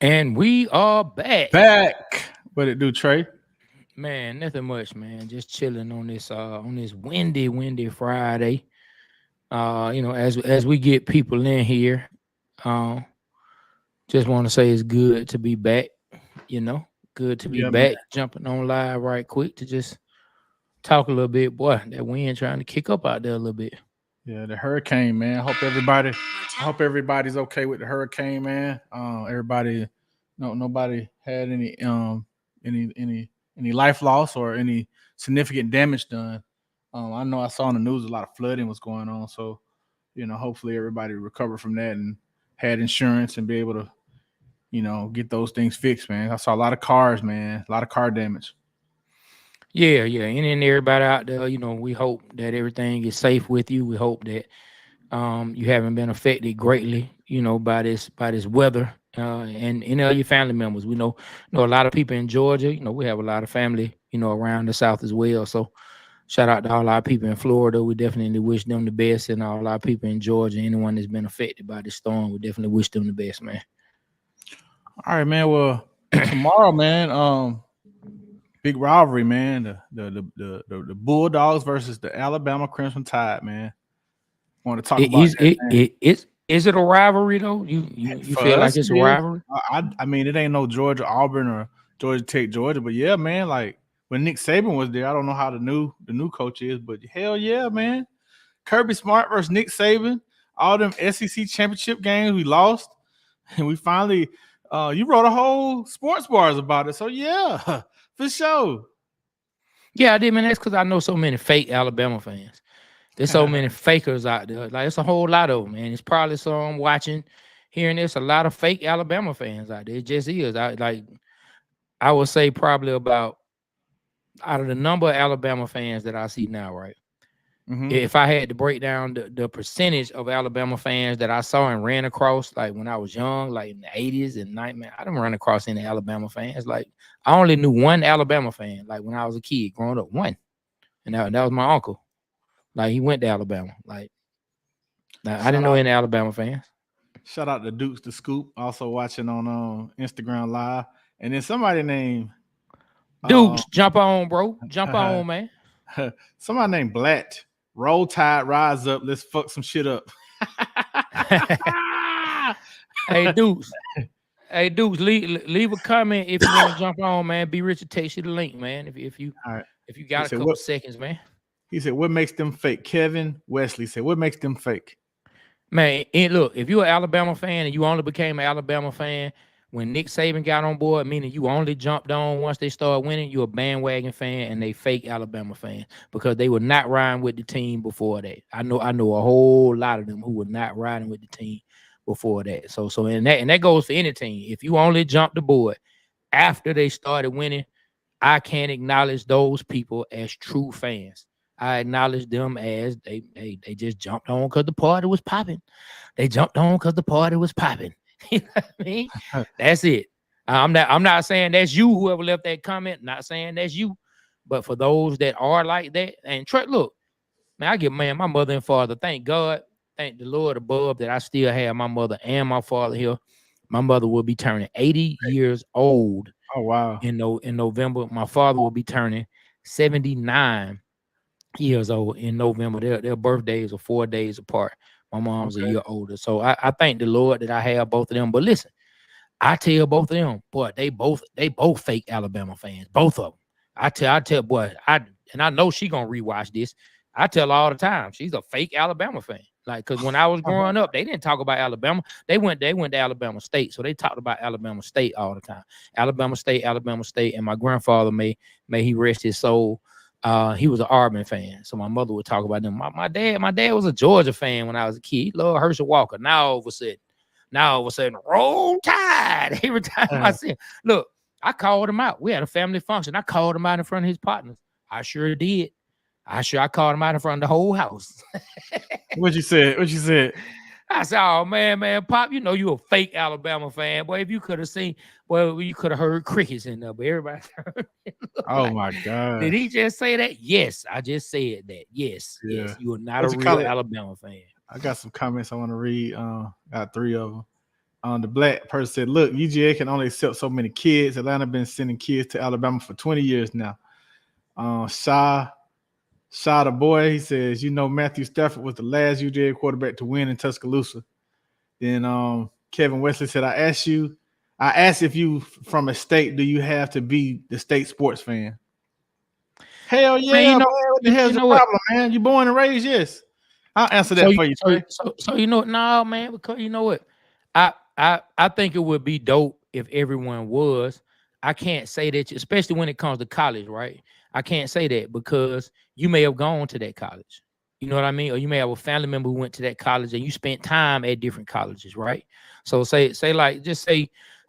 And we are back. Back. What it do, Trey? Man, nothing much, man. Just chilling on this windy Friday. As we get people in here, uh, just want to say it's good to be back, you know. Good to be Yeah, man. back, jumping on live right quick to just talk a little bit. Boy, that wind trying to kick up out there a little bit. Yeah, the hurricane, man. I hope everybody's okay with the hurricane, man. Everybody, no, nobody had any life loss or any significant damage done. I know I saw on the news a lot of flooding was going on, so hopefully everybody recovered from that and had insurance and be able to, get those things fixed, man. I saw a lot of cars, man, a lot of car damage. Yeah. And then everybody out there, we hope that everything is safe with you. We hope that you haven't been affected greatly, by this weather, and any of your family members. We know a lot of people in Georgia. We have a lot of family, around the South as well. So shout out to all our people in Florida. We definitely wish them the best, and all our people in Georgia. Anyone that's been affected by this storm, we definitely wish them the best, man. All right, man. Well, tomorrow, man. Big rivalry, man. The Bulldogs versus the Alabama Crimson Tide, man. Want to talk It about is that, man? is it a rivalry though? You For feel like us, it's a it is. rivalry? I mean, it ain't no Georgia Auburn or Georgia Tech Georgia, but yeah, man. Like when Nick Saban was there, I don't know how the new coach is, but hell yeah, man. Kirby Smart versus Nick Saban. All them SEC championship games we lost, and we finally. You wrote a whole sports bars about it, so yeah, for sure. Yeah, I did, man. That's because I know so many fake Alabama fans. There's so many fakers out there. Like it's a whole lot of them, man. It's probably some watching, hearing this. A lot of fake Alabama fans out there. It just is. I would say probably about out of the number of Alabama fans that I see now, right? Mm-hmm. If I had to break down the percentage of Alabama fans that I saw and ran across, like when I was young, like in the 80s and 90s, man, I didn't run across any Alabama fans. Like I only knew one Alabama fan, like when I was a kid growing up, one. And that was my uncle. Like he went to Alabama. Like I didn't Shout know out, any Alabama fans. shout out to Dukes the Scoop, also watching on Instagram Live, and then somebody named uh, Dukes, jump on, bro. Jump on, man. somebody named Blatt. Roll Tide, rise up. Let's fuck some shit up. Hey, Dukes. Hey, Dukes, leave a comment if you want to jump on, man. Be Richard takes you the link, man. All right. If you He got a said, couple "What?" seconds, man. He said, "What makes them fake?" Kevin Wesley said, "What makes them fake?" Man, and look, if you're an Alabama fan and you only became an Alabama fan when Nick Saban got on board, meaning you only jumped on once they started winning, you're a bandwagon fan and they fake Alabama fan because they were not riding with the team before that. I know a whole lot of them who were not riding with the team before that. So and that goes for any team. If you only jumped the board after they started winning, I can't acknowledge those people as true fans. I acknowledge them as they just jumped on because the party was popping. They jumped on because the party was popping. You know what I mean? That's it. I'm not saying that's you, whoever left that comment, not saying that's you. But for those that are like that, and look, man, my mother and father, thank God, thank the Lord above that I still have my mother and my father here. My mother will be turning 80 years old Oh wow. in November. My father will be turning 79 years old in November. Their birthdays are 4 days apart. My mom's a Okay. year older. So I thank the Lord that I have both of them. But listen, I tell both of them, boy, they both fake Alabama fans. Both of them. I tell boy, and I know she gonna rewatch this. I tell her all the time, she's a fake Alabama fan. Like, cause when I was growing up, they didn't talk about Alabama. They went to Alabama State, so they talked about Alabama State all the time. Alabama State, and my grandfather may he rest his soul. He was an Auburn fan, so my mother would talk about them. My dad was a Georgia fan when I was a kid. He loved Herschel Walker. Now all of a sudden, roll tide. Every time I see him, look, I called him out. We had a family function. I called him out in front of his partners. I sure did. I called him out in front of the whole house. What you said? What you said? I said, "Oh man, Pop, you a fake Alabama fan, boy. If you could have seen, boy, you could have heard crickets in there, but everybody heard it. Oh Like, my did he gosh. just say that? Yes, I just said that. Yes, Yeah. you are not a What you real call it? Alabama fan. I got some comments I want to read. Got three of them. The black person said, "Look, UGA can only accept so many kids. Atlanta been sending kids to Alabama for 20 years now." Shaw the boy, he says, Matthew Stafford was the last UGA quarterback to win in Tuscaloosa. Then Kevin Wesley said, I asked if you from a state, do you have to be the state sports fan? Hell yeah, man. What the hell's the problem, man? You born and raised, yes. I'll answer that for you, Trey. So no, man, because you know what? I think it would be dope if everyone was. I can't say that, especially when it comes to college, right? I can't say that because you may have gone to that college. You know what I mean? Or you may have a family member who went to that college and you spent time at different colleges, right? So say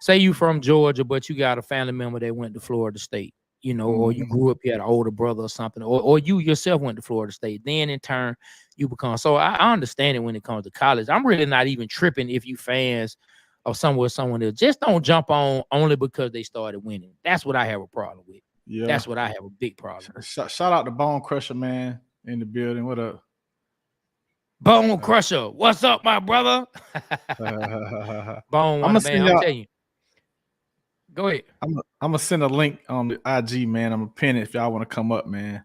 you from Georgia, but you got a family member that went to Florida State, or you grew up, you had an older brother or something, or you yourself went to Florida State. Then in turn, you become. So I understand it when it comes to college. I'm really not even tripping if you fans of someone else. Just don't jump on only because they started winning. That's what I have a problem with. Yeah. That's what I have a big problem with. Shout out to Bone Crusher, man, in the building. What up? Bone Crusher. What's up, my brother? Bone, man, I'm telling you. Go ahead. I'm gonna send a link on the IG, man. I'm gonna pin it if y'all want to come up, man.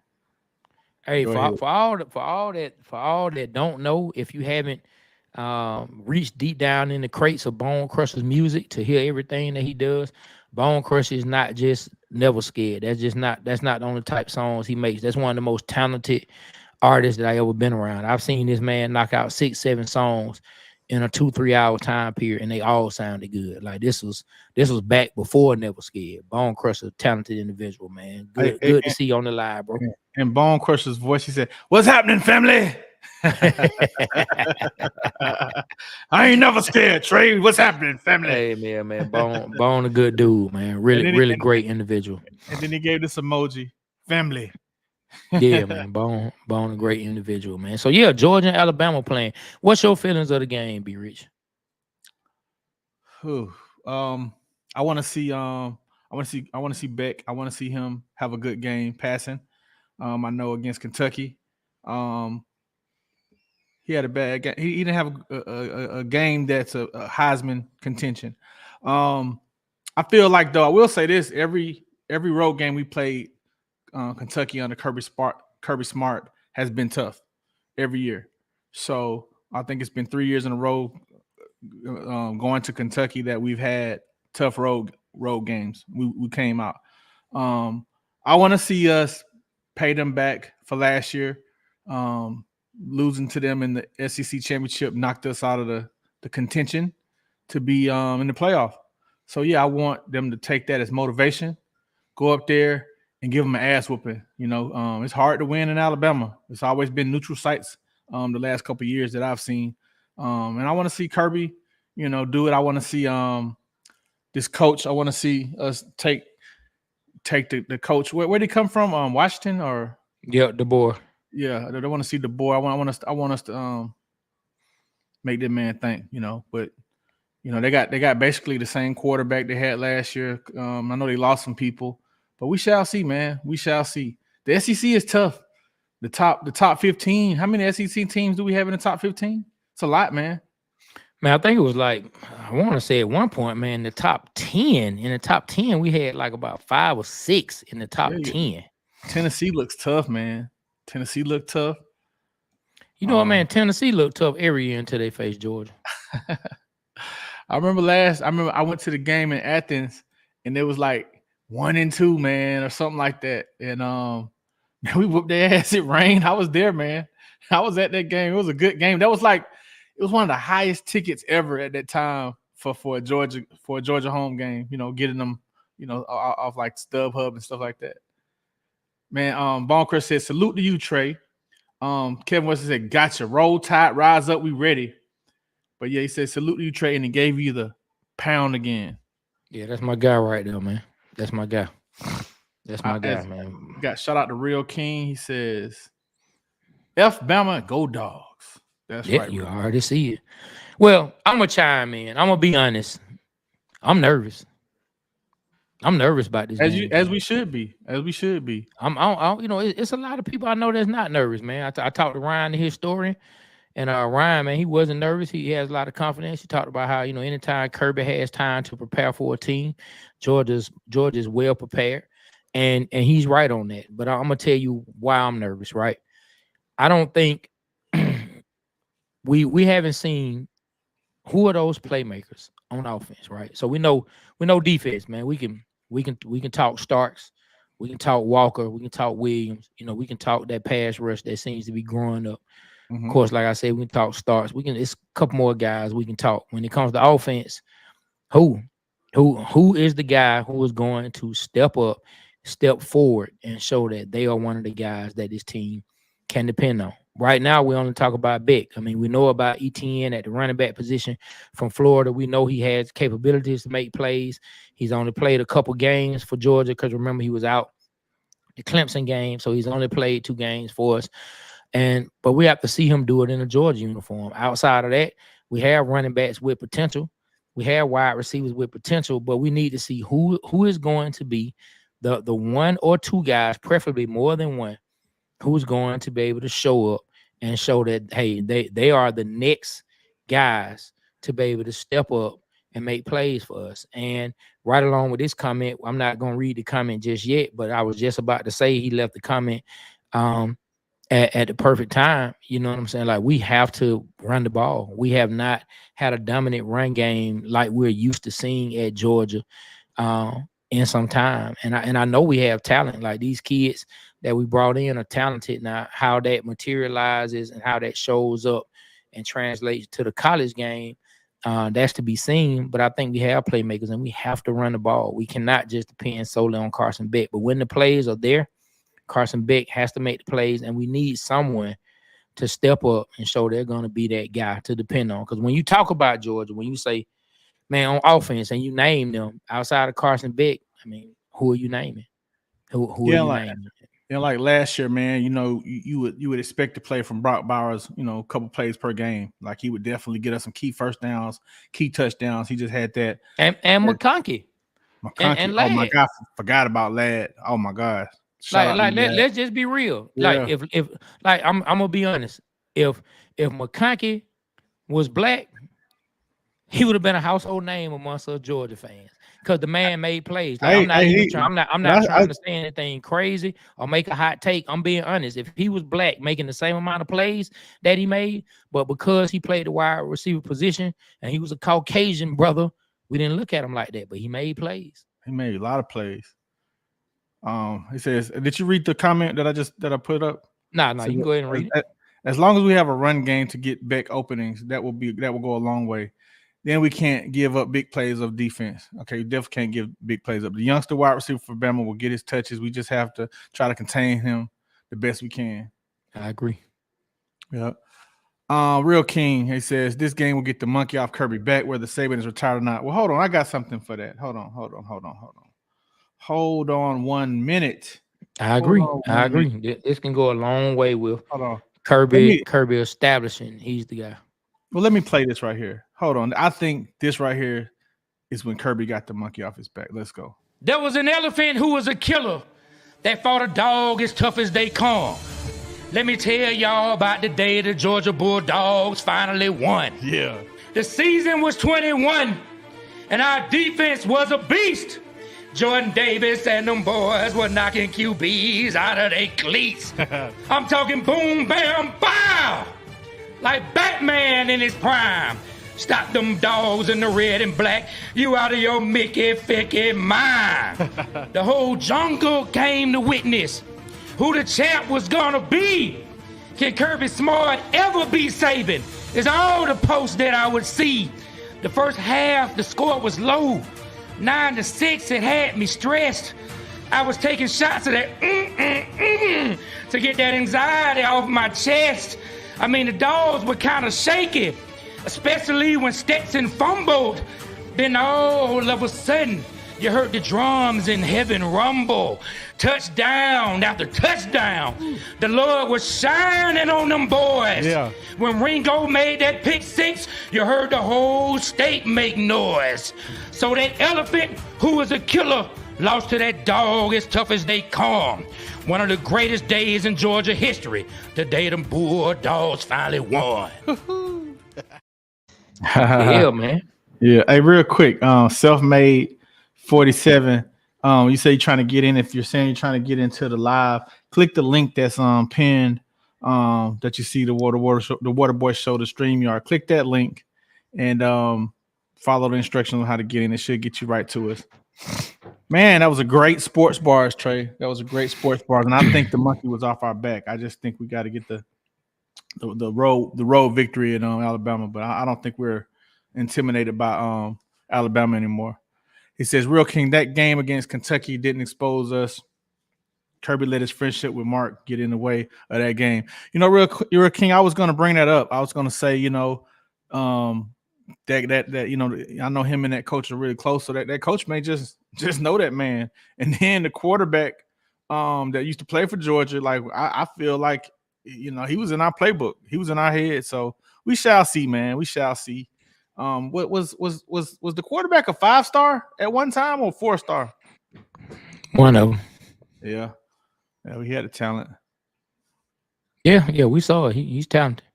Hey, for all that don't know, if you haven't reached deep down in the crates of Bone Crusher's music to hear everything that he does, Bone Crusher is not just never scared. That's not the only type of songs he makes. That's one of the most talented artists that I ever been around. I've seen this man knock out 6-7 songs in a 2-3 hour time period, and they all sounded good. Like this was back before Never Scared. Bone Crusher, talented individual, man. Good to see you on the live, bro. And Bone Crusher's voice, he said, "What's happening, family?" I ain't never scared, Trey. What's happening, family? Hey, man. Bone a good dude, man. Really great individual. And then he gave this emoji, family. Yeah, man. Bone a great individual, man. So yeah, Georgia and Alabama playing. What's your feelings of the game, B Rich? I want to see Beck. I want to see him have a good game passing. I know against Kentucky. He had a bad game. He didn't have a game that's a Heisman contention. I feel like, though, I will say this: every road game we played Kentucky under Kirby Smart has been tough every year. So I think it's been 3 years in a row going to Kentucky that we've had tough road games. We came out. I want to see us pay them back for last year. Losing to them in the SEC championship knocked us out of the contention to be in the playoff. So yeah, I want them to take that as motivation, go up there and give them an ass whooping. It's hard to win in Alabama. It's always been neutral sites the last couple of years that I've seen. And I want to see Kirby, do it. I want to see this coach. I want to see us take the coach. Where did he come from? Washington or? Yeah, DeBoer. Yeah, I want to see DeBoer. I want us to make that man think. But they got basically the same quarterback they had last year. I know they lost some people. But we shall see, man. We shall see. The SEC is tough. The top 15. How many SEC teams do we have in the top 15? It's a lot, man. Man, I think it was like, I want to say at one point, man, the top 10. In the top 10, we had like about 5 or 6 in the top 10. Tennessee looks tough, man. Tennessee looked tough. You know what, man? Tennessee looked tough every year until they faced Georgia. I remember I went to the game in Athens, and it was like 1-2, man, or something like that. And we whooped their ass. It rained. I was there, man. I was at that game. It was a good game. It was one of the highest tickets ever at that time for a Georgia home game. Getting them, off like StubHub and stuff like that. Man, Bonecrest said, "Salute to you, Trey." Kevin Wesley said, "Gotcha. Roll Tide, rise up. We ready." But yeah, he said, "Salute to you, Trey," and he gave you the pound again. Yeah, that's my guy right there, man. That's my guy. That's my guy, man. Got shout out to Real King. He says, "F Bama, go Dogs." That's right. You already see it. Well, I'm gonna chime in. I'm gonna be honest. I'm nervous. I'm nervous about this game. As we should be. It's a lot of people I know that's not nervous, man. I talked to Ryan, the historian, And Ryan, man, he wasn't nervous. He has a lot of confidence. He talked about how, anytime Kirby has time to prepare for a team, Georgia's well prepared. And he's right on that. But I'm gonna tell you why I'm nervous, right? I don't think we haven't seen who are those playmakers on offense, right? So we know defense, man. We can talk Starks, we can talk Walker, we can talk Williams. We can talk that pass rush that seems to be growing up. Of course, like I said, we can talk Starks. It's a couple more guys we can talk. When it comes to offense, who is the guy who is going to step up, step forward, and show that they are one of the guys that this team can depend on? Right now, we only talk about Beck. I mean, we know about ETN at the running back position from Florida. We know he has capabilities to make plays. He's only played a couple games for Georgia because, remember, he was out the Clemson game, so he's only played 2 games for us. But we have to see him do it in a Georgia uniform. Outside of that, we have running backs with potential. We have wide receivers with potential, but we need to see who is going to be the 1 or 2 guys, preferably more than one, who's going to be able to show up and show that, hey, they are the next guys to be able to step up and make plays for us. And right along with this comment, I'm not going to read the comment just yet, but I was just about to say he left the comment at the perfect time. You know what I'm saying? Like, we have to run the ball. We have not had a dominant run game like we're used to seeing at Georgia in some time. And I know we have talent. Like, these kids that we brought in are talented. Now, how that materializes and how that shows up and translates to the college game, that's to be seen. But I think we have playmakers, and we have to run the ball. We cannot just depend solely on Carson Beck. But when the plays are there, Carson Beck has to make the plays, and we need someone to step up and show they're going to be that guy to depend on. Because when you talk about Georgia, when you say, man, on offense, and you name them outside of Carson Beck, I mean, who are you naming? Who are you naming? Like last year, man, you would expect to play from Brock Bowers, a couple plays per game. Like, he would definitely get us some key first downs, key touchdowns. He just had that. And McConkey. And oh my God, forgot about Ladd. Oh my God. Let's just be real. Yeah. Like, if I'm gonna be honest, if McConkey was black, he would have been a household name amongst us Georgia fans, because the man made plays. Like, I'm not trying to say anything crazy or make a hot take. I'm being honest. If he was black, making the same amount of plays that he made, but because he played the wide receiver position and he was a Caucasian brother, we didn't look at him like that. But he made plays. He made a lot of plays. He says, did you read the comment that I put up? No, you can go ahead and read it. As long as we have a run game to get back openings, that will go a long way. Then we can't give up big plays of defense. Okay, you definitely can't give big plays up. The youngster wide receiver for Bama will get his touches. We just have to try to contain him the best we can. I agree. Yeah. Real King, he says, this game will get the monkey off Kirby back, whether Saban is retired or not. Well, hold on. I got something for that. Hold on 1 minute. I agree. This can go a long way with Kirby establishing he's the guy. Well, let me play this right here. Hold on. I think this right here is when Kirby got the monkey off his back. Let's go. There was an elephant who was a killer that fought a dog as tough as they come. Let me tell y'all about the day the Georgia Bulldogs finally won. Yeah. The season was 21, and our defense was a beast. Jordan Davis and them boys were knocking QBs out of their cleats. I'm talking boom, bam, bow! Like Batman in his prime. Stop them dogs in the red and black. You out of your Mickey Ficky mind. The whole jungle came to witness who the champ was gonna be. Can Kirby Smart ever be Saban? Is all the posts that I would see. The first half, the score was low. 9-6, it had me stressed. I was taking shots of that to get that anxiety off my chest. I mean, the dogs were kind of shaky, especially when Stetson fumbled. Then all of a sudden, you heard the drums in heaven rumble. Touchdown after touchdown. The Lord was shining on them boys. Yeah. When Ringo made that pick six, you heard the whole state make noise. So that elephant who was a killer Lost to that dog as tough as they come. One of the greatest days in Georgia history. The day them Bulldogs finally won. Yeah, man. Yeah. Hey, real quick. Self-made 47. You say you're trying to get in. If you're saying you're trying to get into the live, click the link that's pinned. That you see the Water Boy Show, the StreamYard. Click that link and follow the instructions on how to get in. It should get you right to us. Man, that was a great sports bars, Trey. That was a great sports bars, and I think the monkey was off our back. I just think we got to get the road victory in Alabama, but I don't think we're intimidated by Alabama anymore. He says, Real King, that game against Kentucky didn't expose us. Kirby let his friendship with Mark get in the way of that game. You know, Real King, I was going to bring that up. I was going to say, you know, that you know, I know him and that coach are really close, so that coach may just know that man. And then the quarterback that used to play for Georgia, like I feel like, you know, he was in our playbook, he was in our head. So we shall see, man. We shall see. What was the quarterback a 5-star at one time or 4-star? One of them. Yeah, we had a talent. Yeah, we saw it. He's talented.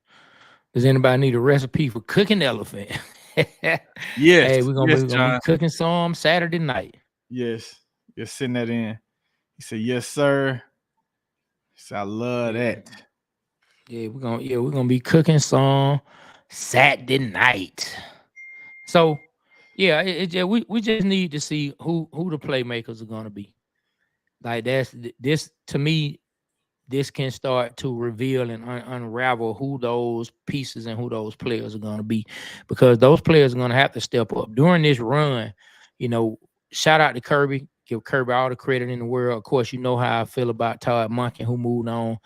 Does anybody need a recipe for cooking elephant? Yes. Hey, we're gonna John. be cooking some Saturday night. Yes. You're sending that in. He said, yes, sir. He said, I love that. Yeah, we're gonna be cooking some Saturday night. So yeah, we just need to see who the playmakers are gonna be. Like this to me, this can start to reveal and unravel who those pieces and who those players are going to be, because those players are going to have to step up during this run. You know, shout out to Kirby, give Kirby all the credit in the world. Of course, you know how I feel about Todd Monken, who moved on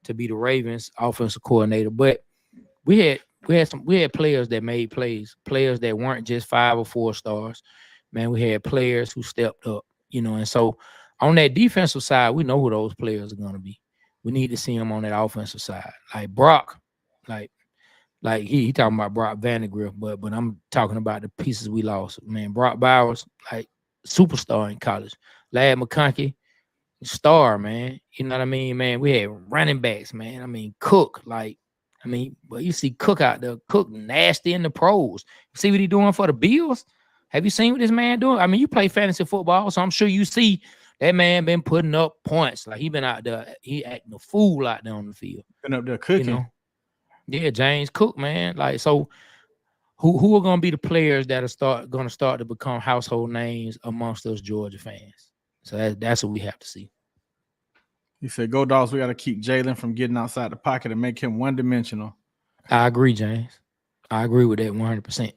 to be the Ravens offensive coordinator. But we had players that made players that weren't just 5 or 4 stars. Man, we had players who stepped up, you know, and so on that defensive side, we know who those players are going to be. We need to see him on that offensive side. Like Brock, like he talking about Brock Vandegrift, but I'm talking about the pieces we lost. Man, Brock Bowers, like superstar in college. Lad McConkey, star, man. You know what I mean, man? We had running backs, man. I mean, Cook, well, you see Cook out there. Cook nasty in the pros. See what he doing for the Bills? Have you seen what this man doing? I mean, you play fantasy football, so I'm sure you see that man been putting up points. Like he been out there, he acting a fool out there on the field. Been up there cooking. You know? Yeah, James Cook, man. Like, so who are gonna be the players that are gonna start to become household names amongst those Georgia fans? So that's what we have to see. He said, "Go Dogs, we got to keep Jalen from getting outside the pocket and make him one-dimensional." I agree, James. I agree with that 100%.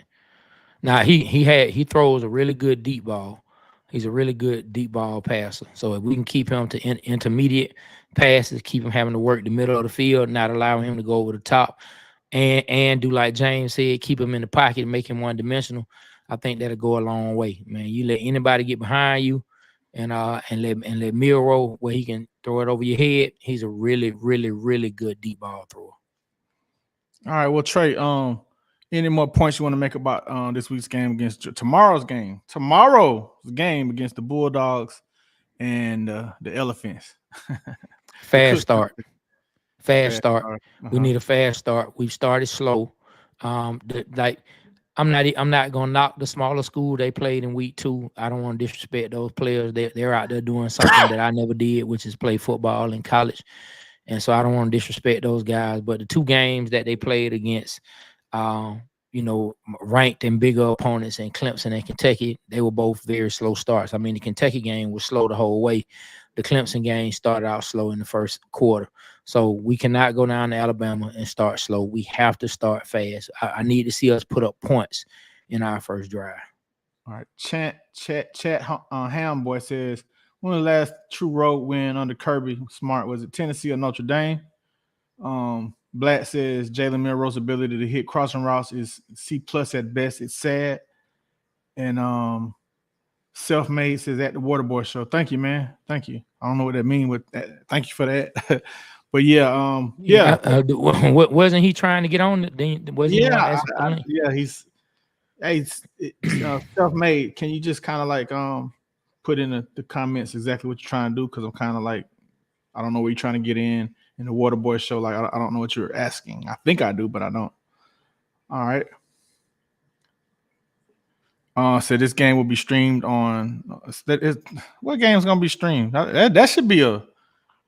Now he throws a really good deep ball. He's a really good deep ball passer. So if we can keep him to intermediate passes, keep him having to work the middle of the field, not allowing him to go over the top, and do like James said, keep him in the pocket and make him one-dimensional, I think that'll go a long way, man. You let anybody get behind you and let Miro where he can throw it over your head. He's a really, really, really good deep ball thrower. All right, well, Trey, any more points you want to make about this week's game against tomorrow's game against the Bulldogs and the Elephants? Fast start. Uh-huh. We need a fast start. We've started slow. I'm not gonna knock the smaller school they played in week 2. I don't want to disrespect those players. They're out there doing something that I never did, which is play football in college. And so I don't want to disrespect those guys. But the 2 games that they played against ranked and bigger opponents in Clemson and Kentucky, they were both very slow starts. I mean, the Kentucky game was slow the whole way. The Clemson game started out slow in the first quarter. So we cannot go down to Alabama and start slow. We have to start fast. I need to see us put up points in our first drive. All right. Chat Hamboy says, when the last true road win under Kirby Smart, was it Tennessee or Notre Dame? Black says Jalen Milroe's ability to hit crossing routes is C+ at best. It's sad. And Self-Made says at the Waterboy Show. Thank you, man. Thank you. I don't know what that means with that. Thank you for that. But wasn't he trying to get on? He's Self-Made. Can you just kind of like put in the comments exactly what you're trying to do because I'm kind of like I don't know what you're trying to get in the Water Boy show. Like I don't know what you're asking. I think I do, but I don't. All right. So this game will be streamed on. What game's gonna be streamed? That should be a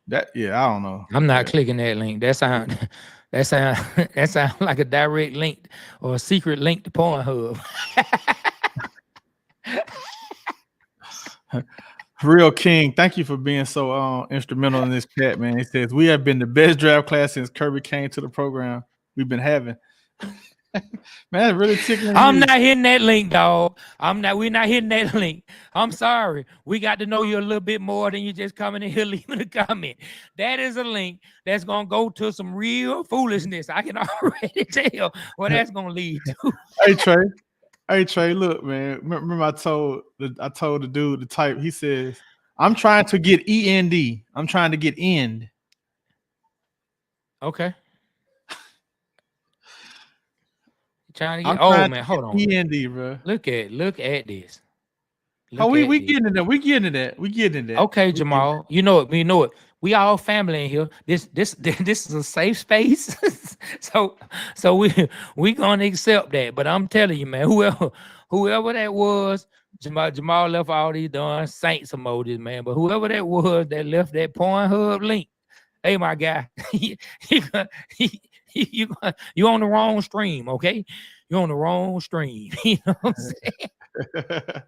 that. Yeah, I don't know. I'm not Yeah. clicking that link. That sound that sound that sound like a direct link or a secret link to Pornhub. Real King, thank you for being so instrumental in this chat, man. He says we have been the best draft class since Kirby came to the program. We've been having. Man, that's really tickling I'm me. not hitting that link, dog. We're not hitting that link. I'm sorry. We got to know you a little bit more than you just coming in here leaving a comment. That is a link that's gonna go to some real foolishness. I can already tell what that's gonna lead to. Hey Trey, look, man. Remember I told the dude to type. He says, "I'm trying to get END. I'm trying to get end." Okay. Trying to get. Oh man, hold on. END, bro. Look at this. We getting in there. We getting in there. Okay, Jamal. You know it. We all family in here. This is a safe space. so we gonna accept that. But I'm telling you, man, whoever that was, Jamal left all these darn Saints emojis, man. But whoever that was that left that Pornhub link, hey, my guy, you on the wrong stream, okay? You're on the wrong stream. You know what I'm saying?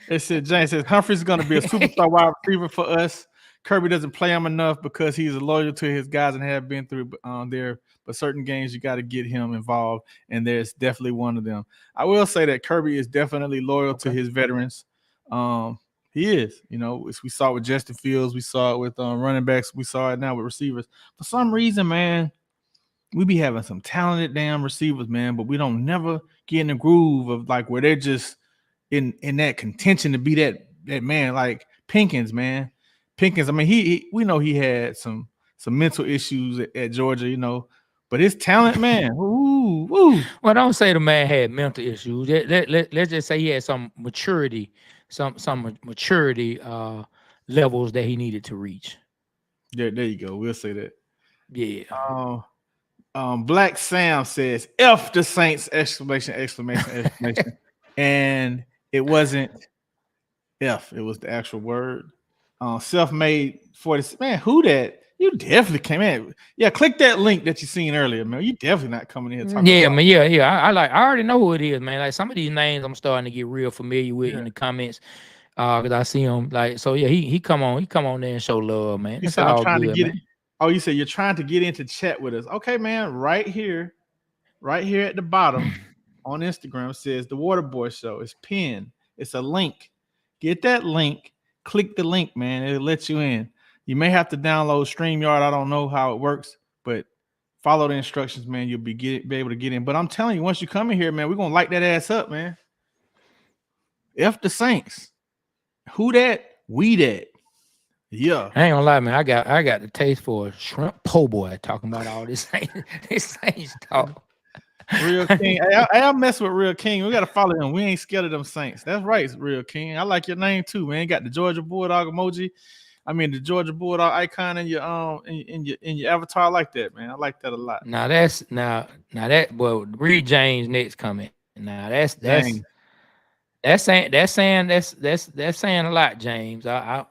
It said James says Humphrey's going to be a superstar wide receiver for us. Kirby doesn't play him enough because he's loyal to his guys and have been through there. But certain games you got to get him involved, and there's definitely one of them. I will say that Kirby is definitely loyal to his veterans. He is. You know, we saw it with Justin Fields, we saw it with running backs, we saw it now with receivers. For some reason, man, we be having some talented damn receivers, man, but we don't never get in the groove of like where they're just in that contention to be that man, like Pinkins, man. Pinkins, I mean, we know he had some mental issues at Georgia, you know, but his talent, man. Ooh. Well, don't say the man had mental issues. Let's just say he had some maturity, some maturity levels that he needed to reach. There you go. We'll say that. Yeah. Black Sam says F the Saints! Exclamation. And it wasn't F, it was the actual word. Self-made 40. Man, who that? You definitely came in. Yeah, click that link that you seen earlier, man. You definitely not coming in here talking about. Man, yeah. I already know who it is, man. Like some of these names I'm starting to get real familiar with in the comments. Because I see him like so. Yeah, he come on there and show love, man. You said I'm trying to get it. Oh, you said you're trying to get into chat with us. Okay, man. Right here at the bottom on Instagram says the Water Boy Show. It's pinned. It's a link. Get that link. Click the link, man. It'll let you in. You may have to download StreamYard. I don't know how it works, but follow the instructions, man. You'll be able to get in. But I'm telling you, once you come in here, man, we're gonna light that ass up, man. F the Saints. Who that? We that. Yeah. I ain't gonna lie, man. I got the taste for a shrimp po' boy talking about all this Saints talk. Real King. I mess with Real King. We gotta follow him. We ain't scared of them Saints. That's right, Real King. I like your name too, man. You got the Georgia Bulldog emoji. I mean the Georgia Bulldog icon in your in your avatar. I like that, man. I like that a lot. Now that well, Reed James next coming. Now that's saying a lot, James. That's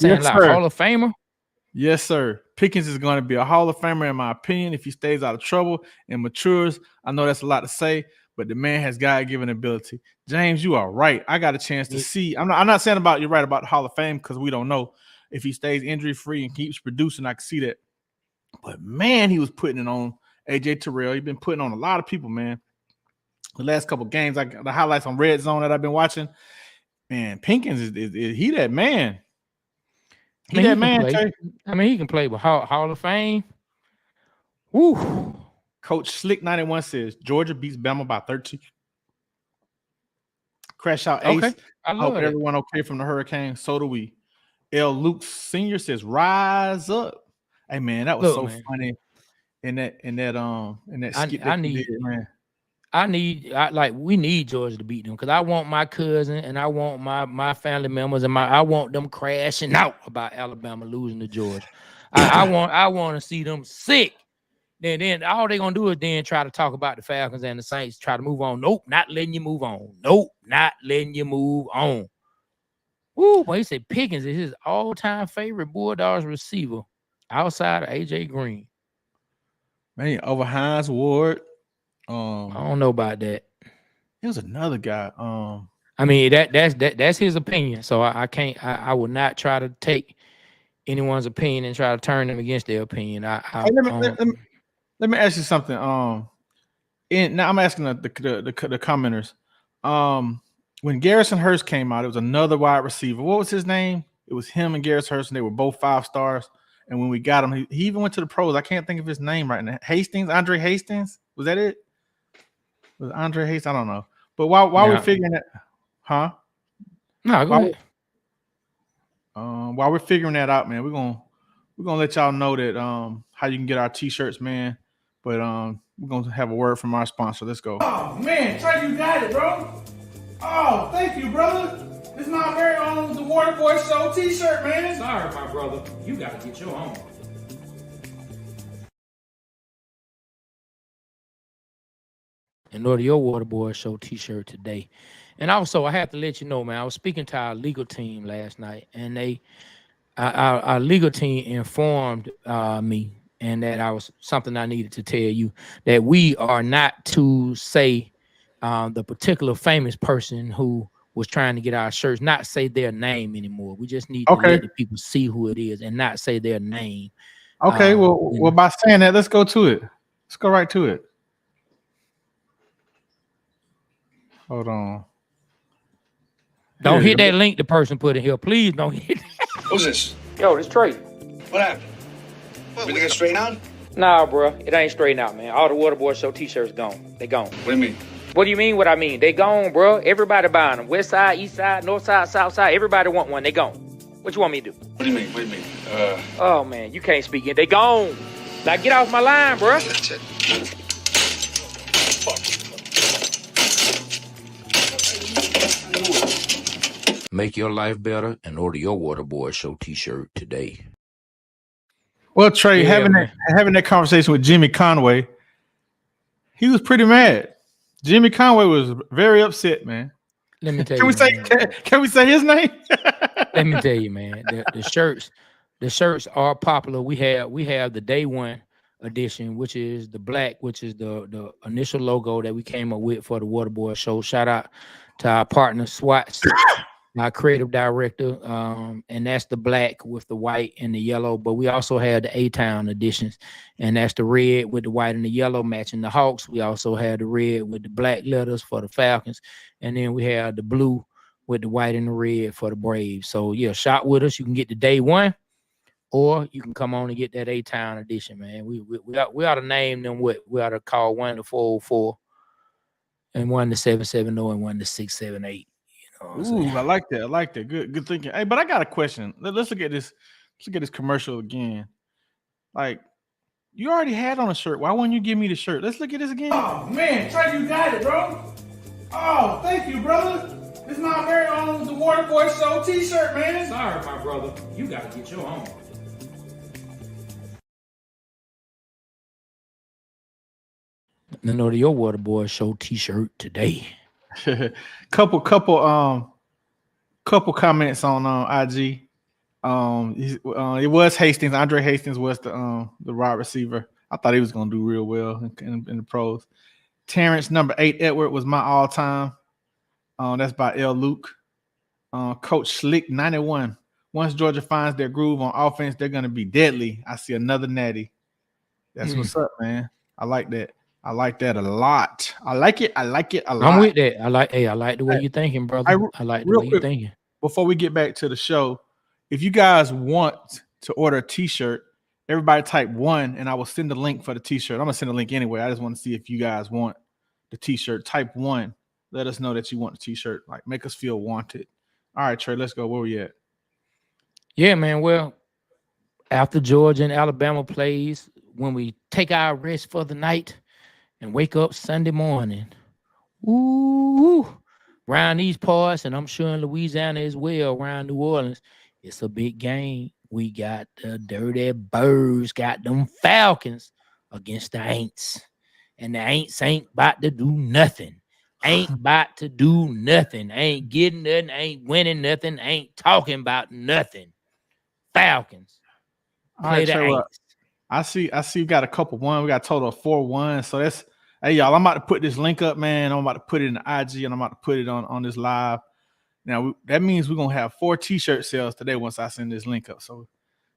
saying a lot. Hall of Famer. Yes, sir. Pickens is going to be a Hall of Famer, in my opinion, if he stays out of trouble and matures. I know that's a lot to say, but the man has God-given ability. James, you are right. I got a chance to see. I'm not saying about you're right about the Hall of Fame because we don't know if he stays injury-free and keeps producing. I can see that. But, man, he was putting it on A.J. Terrell. He's been putting on a lot of people, man. The last couple of games, like the highlights on Red Zone that I've been watching, man, Pinkins is he that man. He can play with Hall of Fame. Woo. Coach Slick 91 says Georgia beats Bama by 13. Crash out Ace. Okay. I hope everyone okay from the hurricane. So do we. L. Luke Sr. says rise up. Hey man, that was funny in that skit. I need man. we need Georgia to beat them because I want my cousin and I want my family members and I want them crashing out about Alabama losing to Georgia. I want to see them sick. Then all they're gonna do is then try to talk about the Falcons and the Saints, try to move on. Nope, not letting you move on. Nope, not letting you move on. Woo, but he said Pickens is his all-time favorite Bulldogs receiver outside of AJ Green. Man, over Hines Ward. I don't know about that. There was another guy. I mean that's his opinion. So I can't. I would not try to take anyone's opinion and try to turn them against their opinion. Let me ask you something. Now I'm asking the commenters. When Garrison Hurst came out, it was another wide receiver. What was his name? It was him and Garrison Hurst, and they were both 5 stars. And when we got him, he even went to the pros. I can't think of his name right now. Andre Hastings? Was that it? Was Andre Hastings? I don't know. But while we're figuring that, huh? No, go ahead. While we're figuring that out, man, we're gonna let y'all know that how you can get our t-shirts, man. But we're gonna have a word from our sponsor. Let's go. Oh man, Trey, you got it, bro. Oh, thank you, brother. It's my very own The Water Boy Show t-shirt, man. Sorry, my brother. You gotta get your own. In order your Water Boy Show t-shirt today. And also, I have to let you know, man, I was speaking to our legal team last night, and our legal team informed me, and that I was something I needed to tell you, that we are not to say the particular famous person who was trying to get our shirts, not say their name anymore. We just need to let the people see who it is and not say their name. Okay, well, by saying that, let's go to it. Let's go right to it. Hold on. Don't hit that link the person put in here. Please don't hit that. Who's this? Yo, this Trey. What happened? Everything got straightened out? Nah, bro. It ain't straightened out, man. All the Waterboy Show t-shirts gone. They gone. What do you mean? What do you mean what I mean? They gone, bro. Everybody buying them. West side, east side, north side, south side. Everybody want one. They gone. What you want me to do? What do you mean? What do you mean? Oh, man. You can't speak it. They gone. Now get off my line, bro. That's it. Make your life better and order your Waterboy Show t-shirt today. Well, Trey, having that conversation with Jimmy Conway, he was pretty mad. Jimmy Conway was very upset, man. Let me tell you. Can we say his name? Let me tell you, man. The shirts are popular. We have the day one edition, which is the black, which is the initial logo that we came up with for the Waterboy Show. Shout out to our partner Swatch, our creative director, and that's the black with the white and the yellow. But we also had the A-Town editions, and that's the red with the white and the yellow matching the Hawks. We also had the red with the black letters for the Falcons, and then we had the blue with the white and the red for the Braves. So yeah, shop with us. You can get the day one, or you can come on and get that A-Town edition, man. We ought to name them what we ought to call one the 404, and one the 770, and one the 678. Ooh, I like that. I like that. Good thinking. Hey, but I got a question. Let's look at this. Let's look at this commercial again. Like, you already had on a shirt. Why wouldn't you give me the shirt? Let's look at this again. Oh man, Trey, you got it, bro. Oh, thank you, brother. It's my very own The Water Boy Show t-shirt, man. Sorry, my brother. You gotta get your own. And order your Waterboy Show t-shirt today. couple comments on IG. It was Hastings. Andre Hastings was the wide receiver. I thought he was gonna do real well in the pros. Terrence number 8 Edward was my all-time. That's by L. Luke. Coach Slick 91. Once Georgia finds their groove on offense, they're gonna be deadly. I see another natty. That's what's up, man. I like that. I like that a lot. I like it a lot. I'm with that. I like the way you're thinking, brother. I like the way you're thinking. Before we get back to the show, if you guys want to order a t-shirt, everybody type 1 and I will send the link for the t-shirt. I'm gonna send a link anyway. I just want to see if you guys want the t-shirt. Type 1. Let us know that you want the t-shirt. Like, make us feel wanted. All right, Trey, let's go. Where we at? Yeah, man. Well, after Georgia and Alabama plays, when we take our rest for the night and wake up Sunday morning, Ooh, around these parts, and I'm sure in Louisiana as well, around New Orleans, it's a big game. We got the Dirty Birds, got them Falcons against the Aints. And the Aints ain't about to do nothing. Ain't about to do nothing. Ain't getting nothing. Ain't winning nothing. Ain't talking about nothing. Falcons All play right, the Trey. Well, Aints. I see you got a couple one. We got a total of 4-1. So that's hey y'all. I'm about to put this link up, man. I'm about to put it in the IG and I'm about to put it on this live. Now that means we're gonna have 4 t-shirt sales today once I send this link up. So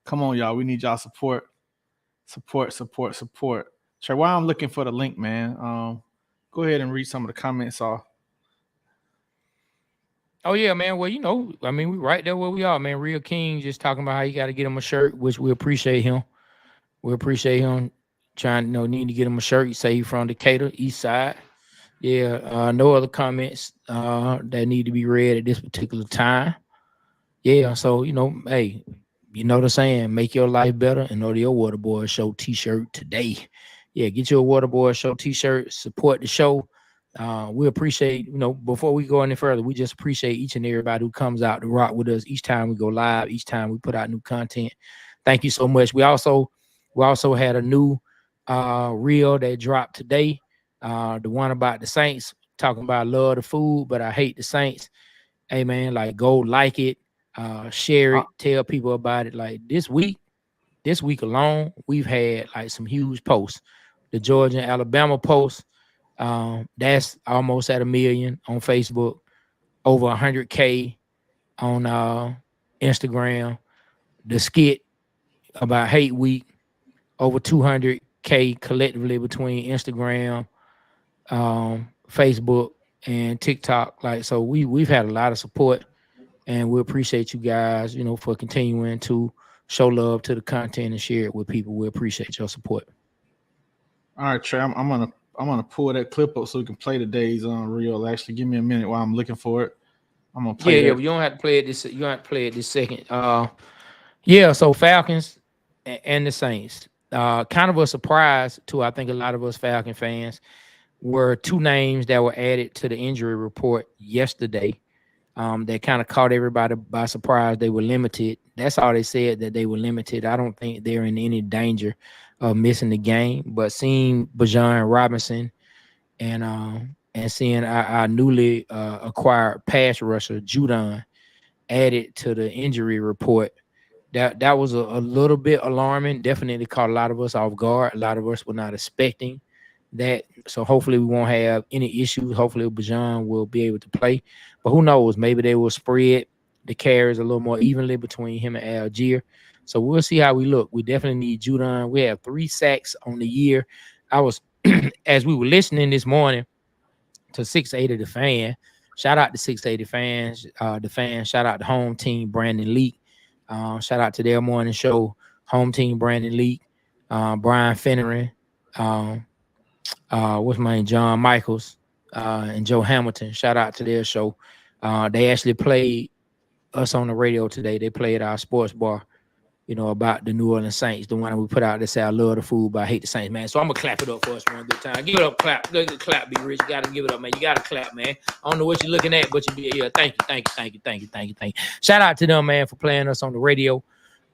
come on, y'all. We need y'all support. Trey, while I'm looking for the link, man, go ahead and read some of the comments off. Oh yeah, man. Well, I mean, we right there where we are, man. Real King just talking about how you got to get him a shirt, which we appreciate him. We appreciate him trying, need to get him a shirt. He say he from Decatur, East Side. Yeah. No other comments that need to be read at this particular time. Yeah. So hey, you know the saying, make your life better and order your Water Boy Show T-shirt today. Yeah, get your Water Boy Show T-shirt. Support the show. We appreciate, before we go any further, we just appreciate each and everybody who comes out to rock with us each time we go live, each time we put out new content. Thank you so much. We also had a new reel that dropped today. The one about the Saints, talking about love the food, but I hate the Saints. Hey man, like go like it, share it, tell people about it. Like this week alone, we've had like some huge posts. The Georgia and Alabama post. That's almost at 1 million on Facebook, over 100K on Instagram. The skit about Hate Week, over 200K collectively between Instagram, Facebook, and TikTok. Like, so we've had a lot of support, and we appreciate you guys, for continuing to show love to the content and share it with people. We appreciate your support. All right, Trey, I'm gonna pull that clip up so we can play today's reel. Actually, give me a minute while I'm looking for it. I'm gonna play. Yeah, but you don't have to play it this. You don't have to play it this second. Yeah. So Falcons and the Saints. Kind of a surprise to I think a lot of us Falcon fans were 2 names that were added to the injury report yesterday. That kind of caught everybody by surprise. They were limited. That's all they said, that they were limited. I don't think they're in any danger of missing the game. But seeing Bijan Robinson and seeing our newly acquired pass rusher Judon added to the injury report, that was a little bit alarming. Definitely caught a lot of us off guard. A lot of us were not expecting that. So hopefully we won't have any issues. Hopefully Bijan will be able to play. But who knows? Maybe they will spread the carries a little more evenly between him and Algier. So we'll see how we look. We definitely need Judon. We have 3 sacks on the year. I was, as we were listening this morning to 680 The Fan, shout out to 680 fans, the fans, shout out to home team Brandon Leak. Shout out to their morning show, home team Brandon Leak, Brian Finneran, what's my name, John Michaels, and Joe Hamilton. Shout out to their show. They actually played us on the radio today. They played our sports bar, about the New Orleans Saints, the one that we put out that say I love the food, but I hate the Saints, man. So I'm gonna clap it up for us one good time. Give it up, clap. Good clap, Be Rich. You gotta give it up, man. You gotta clap, man. I don't know what you're looking at, but yeah, thank you. Shout out to them, man, for playing us on the radio.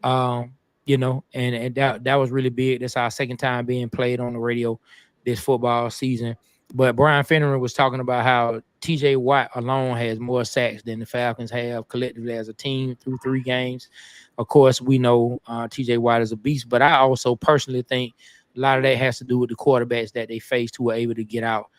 And that was really big. That's our second time being played on the radio this football season. But Brian Finneran was talking about how TJ Watt alone has more sacks than the Falcons have collectively as a team through 3 games. Of course, we know TJ Watt is a beast, but I also personally think a lot of that has to do with the quarterbacks that they faced who were able to get out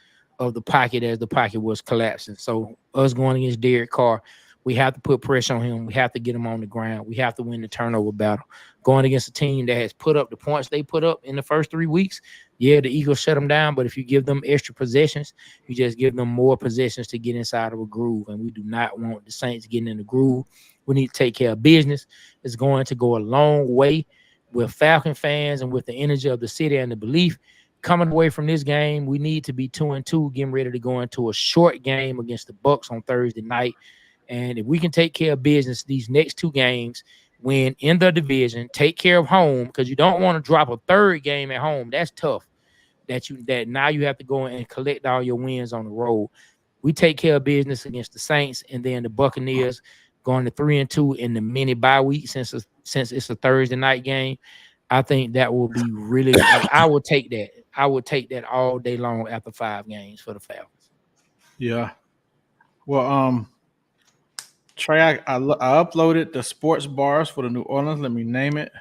of the pocket as the pocket was collapsing. So us going against Derek Carr, we have to put pressure on him. We have to get him on the ground. We have to win the turnover battle. Going against a team that has put up the points they put up in the first 3 weeks, yeah, the Eagles shut them down, but if you give them extra possessions, you just give them more possessions to get inside of a groove, and we do not want the Saints getting in the groove. We need to take care of business. It's going to go a long way with Falcon fans and with the energy of the city and the belief coming away from this game. We need to be 2-2, getting ready to go into a short game against the Bucs on Thursday night. And if we can take care of business these next 2 games, win in the division, take care of home, because you don't want to drop a 3rd game at home. That's tough. that now you have to go and collect all your wins on the road. We take care of business against the Saints and then the Buccaneers going to 3-2 in the mini bye week since it's a Thursday night game. I think that will be really. I would take that. I would take that all day long after 5 games for the Falcons. Yeah. Well, Trey, I uploaded the sports bars for the New Orleans. Let me name it.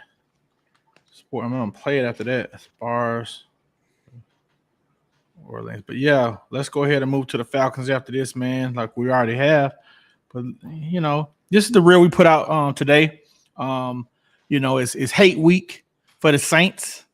I'm gonna play it after that. Bars, Orleans. But yeah, let's go ahead and move to the Falcons after this, man. Like we already have. But you know, this is the reel we put out today. You know, it's hate week for the Saints.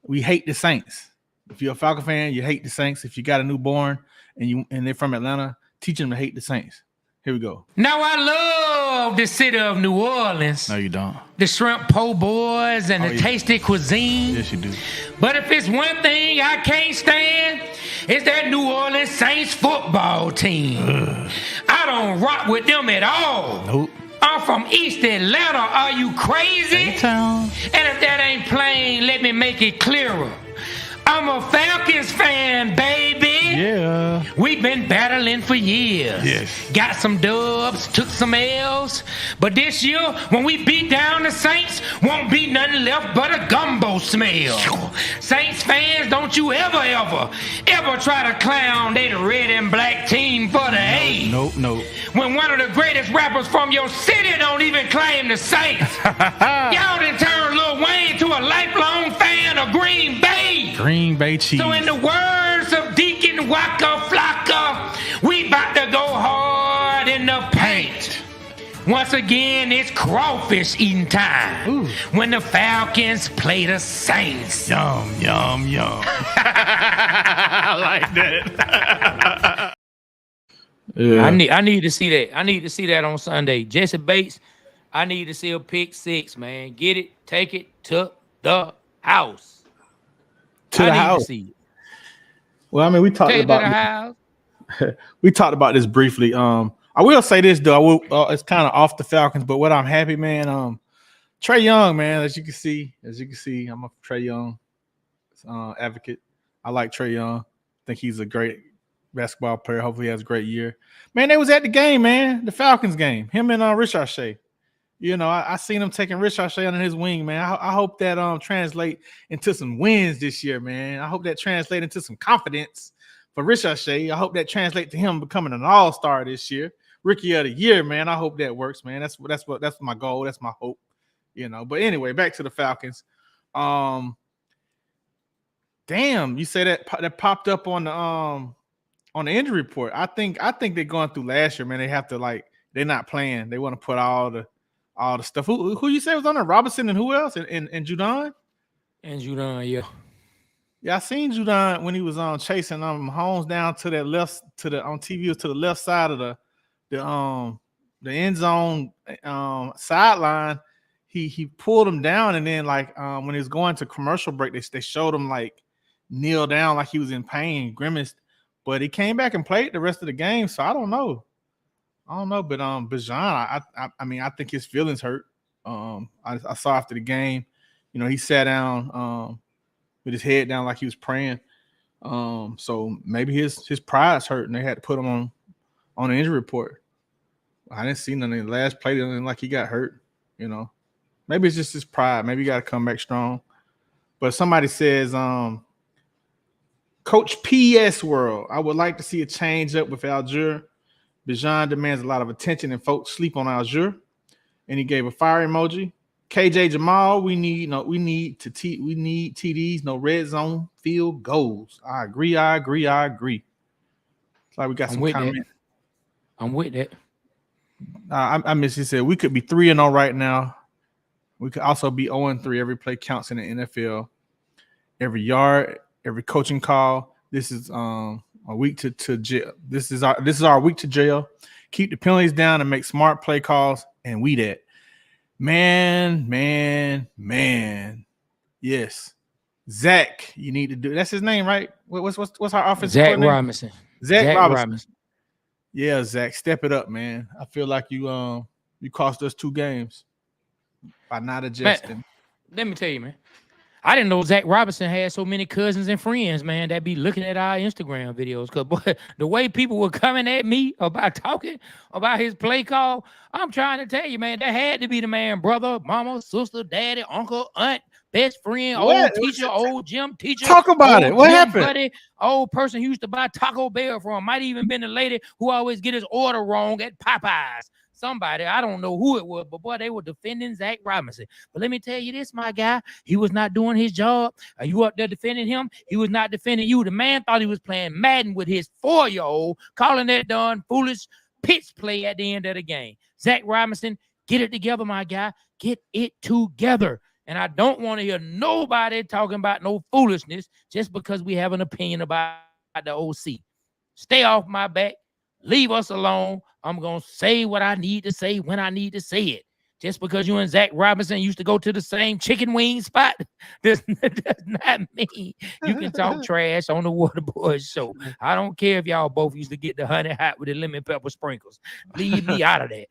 We hate the Saints. If you're a Falcon fan, you hate the Saints. If you got a newborn and they're from Atlanta, teach them to hate the Saints. Here we go. Now I love the city of New Orleans. No, you don't. The shrimp po' boys and the tasty cuisine. Yes, you do. But if it's one thing I can't stand, it's that New Orleans Saints football team. I don't rock with them at all. Nope. I'm from East Atlanta. Are you crazy? A-town. And if that ain't plain, let me make it clearer. I'm a Falcons fan, baby. Yeah. We've been battling for years. Yes. Got some dubs, took some L's. But this year, when we beat down the Saints, won't be nothing left but a gumbo smell. Saints fans, don't you ever try to clown they the red and black team for the A. Nope. When one of the greatest rappers from your city don't even claim the Saints. Y'all done turned Lil Wayne to a lifelong fan of Green Bay. Green Bay Chiefs. So in the words of Deacon Waka Flocka, we about to go hard in the paint. Once again, it's crawfish eating time. Ooh. When the Falcons play the Saints. Yum. I like that. Yeah. I need to see that. I need to see that on Sunday. Jesse Bates, I need to see a pick 6, man. Get it, take it to the house. To the house. Well, I mean, we talked about we talked about this briefly. I will say this though. It's kind of off the Falcons, but what I'm happy, man. Trey Young, man. As you can see, I'm a Trey Young advocate. I like Trey Young. I think he's a great basketball player. Hopefully, he has a great year. Man, they was at the game, man. The Falcons game. Him and Richard Shea. You know, I seen him taking Richard Shea under his wing, man. I hope that translate into some wins this year, man. I hope that translate into some confidence for Richard Shea. I hope that translate to him becoming an all-star this year, rookie of the year, man. I hope that works, man. That's my goal. That's my hope. You know. But anyway, back to the Falcons. Damn, you say that popped up on the injury report. I think they're going through last year, man. They have to they're not playing. They want to put all the stuff. Who you say was on there? Robinson and who else? And Judon? And Judon, yeah. Yeah, I seen Judon when he was chasing Mahomes down to that left on TV was to the left side of the end zone sideline. He pulled him down, and then when he was going to commercial break, they showed him kneel down like he was in pain, grimaced, but he came back and played the rest of the game. So I don't know, but Bijan, I mean, I think his feelings hurt. I saw after the game, you know, he sat down with his head down like he was praying. So maybe his pride's hurt, and they had to put him on the injury report. I didn't see none in the last play, like he got hurt. You know, maybe it's just his pride. Maybe he got to come back strong. But somebody says, Coach PS World, I would like to see a change up with Algier. Bijan demands a lot of attention, and folks sleep on Algier. And he gave a fire emoji. KJ Jamal, we need TDs, no red zone field goals. I agree. It's like we got some comment. I'm with that. I miss. He said we could be 3-0 right now. We could also be 0-3. Every play counts in the NFL. Every yard, every coaching call. This is a week to jail. This is our week to jail. Keep the penalties down and make smart play calls. And we that. Man. Yes. Zach, you need to do. That's his name, right? What's our offensive Zach Robinson. Zach Robinson. Yeah, Zach, step it up, man. I feel like you cost us 2 games by not adjusting. Man, let me tell you, man. I didn't know Zach Robinson had so many cousins and friends, man, that be looking at our Instagram videos. Cause boy, the way people were coming at me about talking about his play call, I'm trying to tell you, man, that had to be the man, brother, mama, sister, daddy, uncle, aunt, best friend, What? old teacher, old gym teacher, Talk about it. old What gym happened? buddy, old person who used to buy Taco Bell from. Might even been the lady who always get his order wrong at Popeyes. Somebody, I don't know who it was, but boy, they were defending Zach Robinson. But let me tell you this, my guy, he was not doing his job. Are you up there defending him? He was not defending you. The man thought he was playing Madden with his 4-year-old, calling that darn foolish pitch play at the end of the game. Zach Robinson, get it together, my guy. Get it together. And I don't want to hear nobody talking about no foolishness just because we have an opinion about the OC. Stay off my back. Leave us alone. I'm going to say what I need to say when I need to say it. Just because you and Zach Robinson used to go to the same chicken wing spot does not mean you can talk trash on the Water Boys show. I don't care if y'all both used to get the honey hot with the lemon pepper sprinkles. Leave me out of that.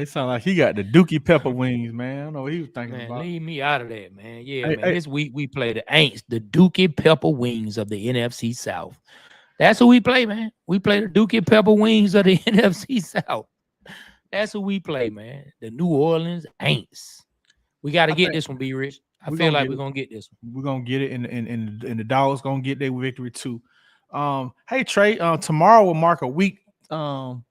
It sounds like he got the Dookie pepper wings, man. I don't know what he was thinking Man, about. leave me out of that, man. Yeah, Hey, man. hey. This week we play the Aints, the Dookie Pepper Wings of the NFC South. That's who we play, man. We play the Dookie Pepper Wings of the NFC South. That's who we play, man. The New Orleans Aints. We got to get this one, B Rich. I feel like we're gonna get this one. We're gonna get it, and the Dogs gonna get their victory too. Hey Trey, tomorrow will mark a week till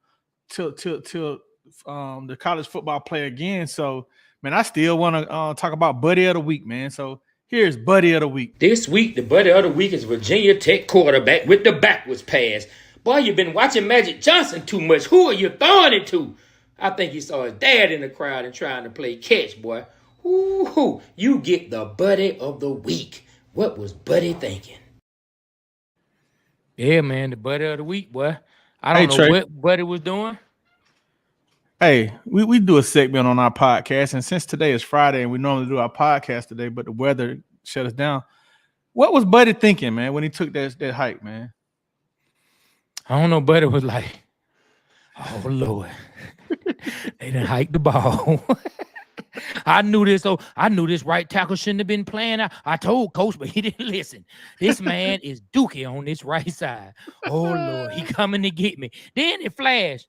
the college football play again. So man, I still want to talk about Buddy of the Week, man. So here's Buddy of the Week. This week, the Buddy of the Week is Virginia Tech quarterback with the backwards pass. Boy, you've been watching Magic Johnson too much. Who are you throwing it to? I think he saw his dad in the crowd and trying to play catch, boy. Ooh, you get the Buddy of the Week. What was Buddy thinking? Yeah, man, the Buddy of the Week, boy. I don't know Trey. what Buddy was doing. Hey, we do a segment on our podcast, and since today is Friday and we normally do our podcast today, but the weather shut us down. What was Buddy thinking, man, when he took that hike, man? I don't know, Buddy was like, oh, Lord. They done hiked the ball. I knew this. So I knew this right tackle shouldn't have been playing. I told coach, but he didn't listen. This man is Dookie on this right side. Oh, Lord, he coming to get me. Then it flashed.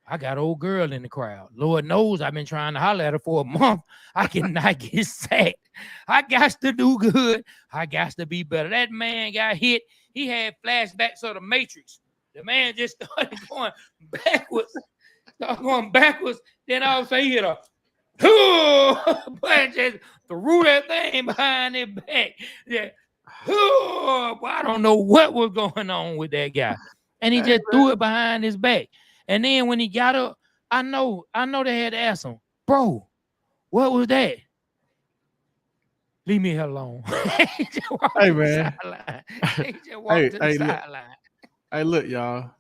I got old girl in the crowd. Lord knows I've been trying to holler at her for a month. I cannot get sacked. I got to do good. I got to be better. That man got hit. He had flashbacks of the Matrix. The man just started going backwards. Then all of a sudden he hit a but just threw that thing behind his back. Yeah. Boy, I don't know what was going on with that guy. And he just threw it behind his back. And then when he got up, I know they had to ask him, bro, what was that? Leave me alone. Hey, man. Hey, look, y'all.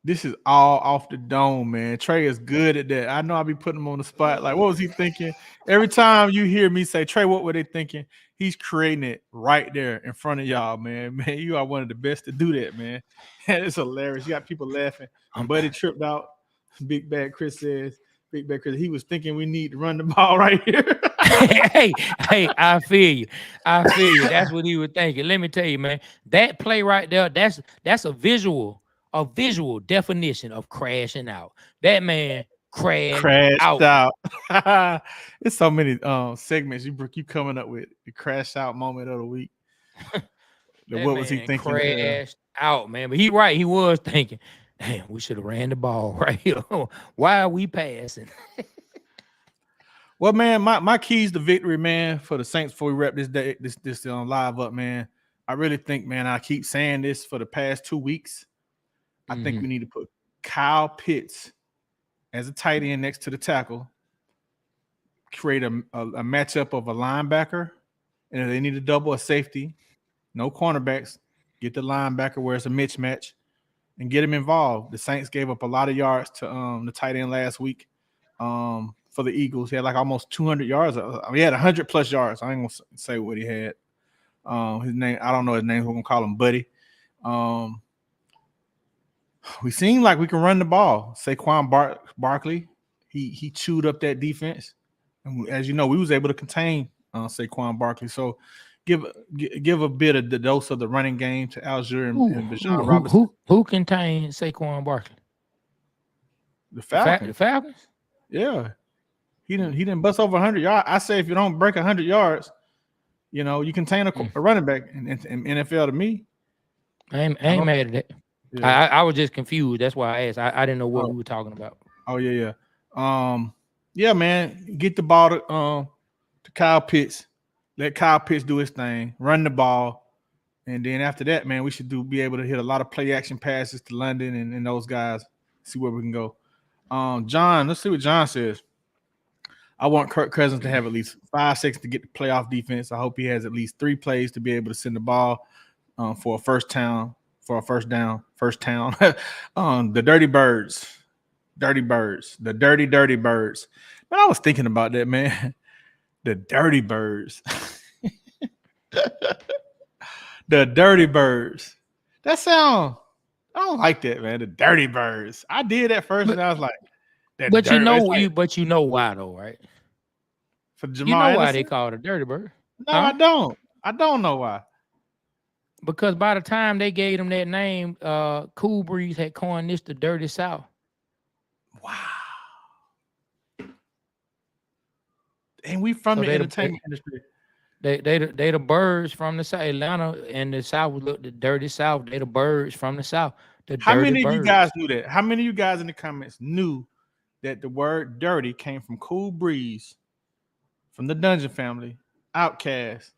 This is all off the dome, man. Trey is good at that. I know I'll be putting him on the spot. Like, what was he thinking? Every time you hear me say, Trey, what were they thinking? He's creating it right there in front of y'all, man. Man, you are one of the best to do that, man. It's hilarious. You got people laughing. Buddy tripped out. Big Bad Chris says, he was thinking we need to run the ball right here. hey, I feel you. That's what he was thinking. Let me tell you, man. That play right there, that's a visual definition of crashing out. That man crashed out. It's so many segments you keep coming up with. The crash out moment of the week. What was he thinking? Crashed out, man. But he right. He was thinking, damn, we should have ran the ball right here. Why are we passing? Well, man, my keys to victory, man, for the Saints before we wrap this day, this live up, man. I really think, man, I keep saying this for the past 2 weeks. I think we need to put Kyle Pitts as a tight end next to the tackle, create a matchup of a linebacker, and if they need to double a safety, no cornerbacks, get the linebacker where it's a mismatch, and get him involved. The Saints gave up a lot of yards to the tight end last week for the Eagles. He had like almost 200 yards. He had 100+ yards. I ain't going to say what he had. His name, I don't know his name. We're going to call him Buddy. We seem like we can run the ball. Saquon Barkley, he chewed up that defense. And as you know, we was able to contain Saquon Barkley. So give a bit of the dose of the running game to Algier and Bijan Robinson. Who contained Saquon Barkley? The Falcons. The Falcons? Yeah. He didn't bust over 100 yards. I say if you don't break 100 yards, you contain a running back in NFL to me. I ain't mad at that. Yeah. I was just confused. That's why I asked. I didn't know what we were talking about. Oh, yeah. Yeah, man. Get the ball to Kyle Pitts. Let Kyle Pitts do his thing. Run the ball. And then after that, man, we should be able to hit a lot of play action passes to London and those guys. See where we can go. John, let's see what John says. I want Kirk Cousins to have at least 5 seconds to get the playoff defense. I hope he has at least 3 plays to be able to send the ball for a first down. The Dirty Birds. The dirty birds. Man, I was thinking about that, man. The Dirty Birds. The Dirty Birds. That sound, I don't like that, man. The Dirty Birds. I did at first, and I was like, but you know why though, right? For Jamal you know Anderson? Why they call it a Dirty Bird? No, huh? I don't know why. Because by the time they gave them that name, Cool Breeze had coined this the Dirty South. Wow. And we from the entertainment industry. They the birds from the South. Atlanta and the South would look the Dirty South. They the birds from the South. How many of you guys knew that? How many of you guys in the comments knew that the word dirty came from Cool Breeze, from the Dungeon Family, Outkast,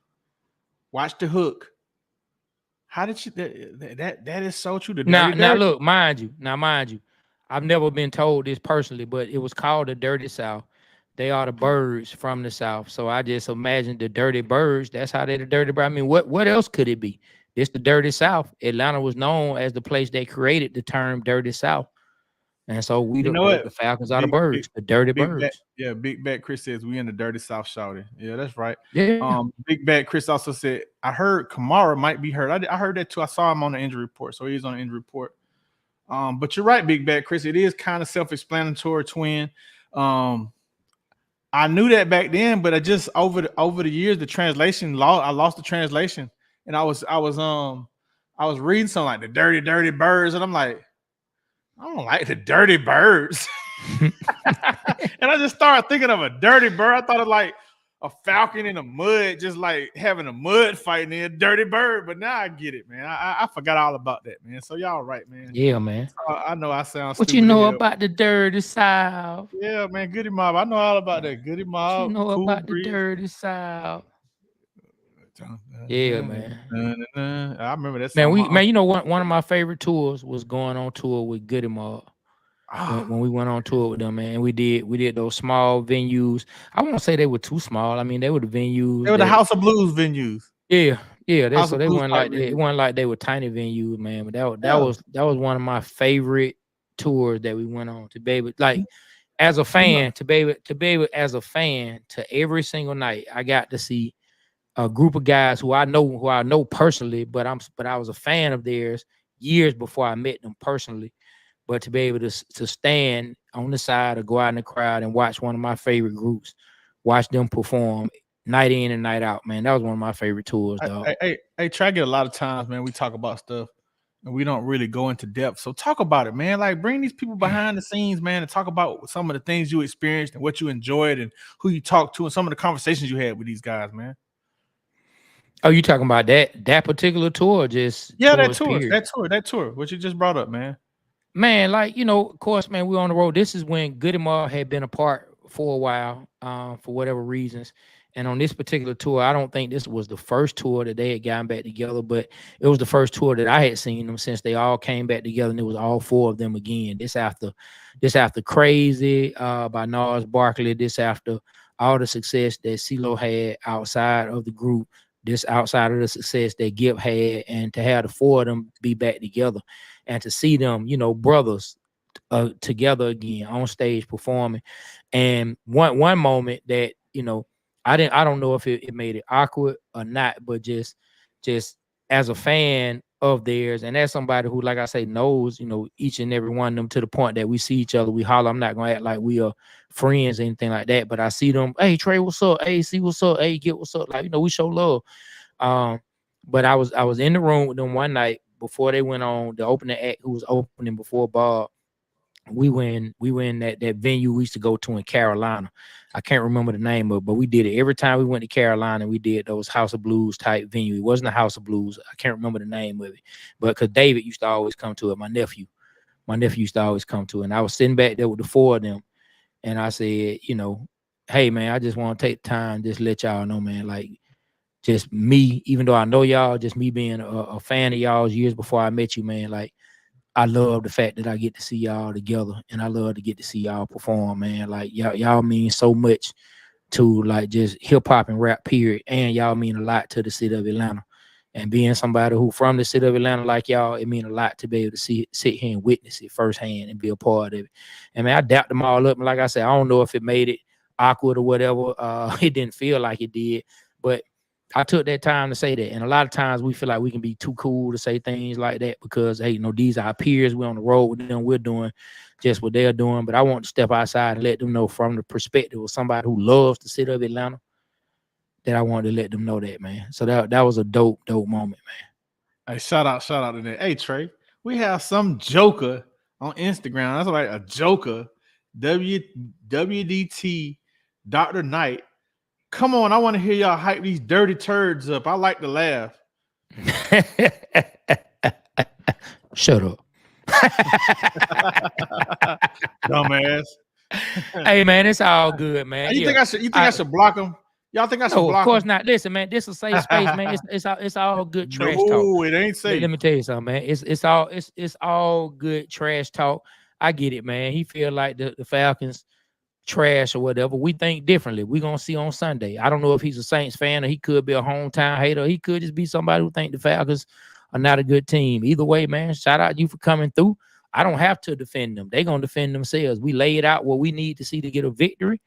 Watch the Hook? How did you that is so true? Now look, mind you, I've never been told this personally, but it was called the Dirty South. They are the birds from the South. So I just imagined the dirty birds. That's how they're the dirty birds. I mean, what else could it be? It's the Dirty South. Atlanta was known as the place that created the term Dirty South. And so the Falcons are the birds, the dirty birds. Big Bad Chris says we in the Dirty South, shouting. Yeah, that's right. Yeah. Big Bad Chris also said, I heard Kamara might be hurt. I heard that too. I saw him on the injury report, so he's on the injury report. But you're right, Big Bad Chris. It is kind of self-explanatory, twin. I knew that back then, but I just over the years, the translation I lost the translation, and I was reading something like the dirty birds, and I'm like, I don't like the dirty birds. And I just started thinking of a dirty bird. I thought of like a falcon in the mud, just like having a mud fight near a dirty bird. But now I get it, man. I forgot all about that, man. So y'all right, man. Yeah, man. I know I sound what you know about the Dirty South? Yeah, man. Goody Mob. I know all about that. Goody Mob. What you know about the Dirty South? Yeah, man. I remember that song. Man, you know one of my favorite tours was going on tour with Goody Mob. When we went on tour with them, man, we did those small venues. I won't say they were too small. I mean, they were the venues. They were the House of Blues venues. Yeah. So they weren't like they were tiny venues, man. But that was one of my favorite tours that we went on to be able, like, as a fan, to be able as a fan to every single night. I got to see a group of guys who I know personally, but I was a fan of theirs years before I met them personally. But to be able to stand on the side or go out in the crowd and watch one of my favorite groups, watch them perform night in and night out, man, that was one of my favorite tours, dog. Hey, try get a lot of times, man, we talk about stuff and we don't really go into depth. So talk about it, man. Like, bring these people behind the scenes, man, and talk about some of the things you experienced and what you enjoyed and who you talked to and some of the conversations you had with these guys, man. Oh, you talking about that particular tour? Just that tour. What you just brought up, man. Man, like, you know, of course, man, we're on the road. This is when Goody Mob had been apart for a while, for whatever reasons. And on this particular tour, I don't think this was the first tour that they had gotten back together, but it was the first tour that I had seen them since they all came back together, and it was all 4 of them again. This after Crazy by Nas Barkley. This after all the success that CeeLo had outside of the group. This outside of the success that Gibb had, and to have the 4 of them be back together. And to see them, you know, brothers together again on stage performing. And one moment that, you know, I don't know if it made it awkward or not, but just as a fan of theirs, and as somebody who, like I say, knows, each and every one of them to the point that we see each other, we holler. I'm not gonna act like we are friends or anything like that, but I see them. Hey, Trey, what's up? Hey, see what's up? Hey, get what's up? Like, we show love. But I was in the room with them one night before they went on the opening act, who was opening before Bob. We went that venue we used to go to in Carolina. I can't remember the name of it, but we did it every time we went to Carolina. We did those House of Blues type venue. It wasn't a House of Blues. I can't remember the name of it, but because David used to always come to it. My nephew used to always come to it. And I was sitting back there with the four of them, and I said, hey man, I just want to take time, just let y'all know, man, like just me, even though I know y'all, just me being a fan of y'all's years before I met you, man, like I love the fact that I get to see y'all together, and I love to get to see y'all perform, man. Like y'all mean so much to like just hip hop and rap period, and y'all mean a lot to the city of Atlanta. And being somebody who from the city of Atlanta like y'all, it mean a lot to be able to sit here and witness it firsthand and be a part of it. And man, I dapped them all up, and like I said, I don't know if it made it awkward or whatever. It didn't feel like it did, but I took that time to say that. And a lot of times we feel like we can be too cool to say things like that because, hey, these are our peers. We're on the road with them. We're doing just what they're doing. But I want to step outside and let them know from the perspective of somebody who loves the city of Atlanta that I wanted to let them know that, man. So that was a dope moment, man. Hey, shout out to that. Hey, Trey, we have some joker on Instagram. That's right, a joker. WDT Dr. Knight. Come on, I want to hear y'all hype these dirty turds up. I like to laugh. Shut up. Dumbass. Hey man, it's all good, man. You think I should block them? Y'all think I should block of course them? not. Listen, man, this is a safe space, man. It's all good trash talk. No, it ain't safe. Let me tell you something, man. It's all good trash talk. I get it, man. He feel like the Falcons trash or whatever. We think differently. We're gonna see on Sunday. I don't know if he's a Saints fan or he could be a hometown hater. He could just be somebody who think the Falcons are not a good team. Either way, man, shout out you for coming through. I don't have to defend them. They're gonna defend themselves. We laid out what we need to see to get a victory.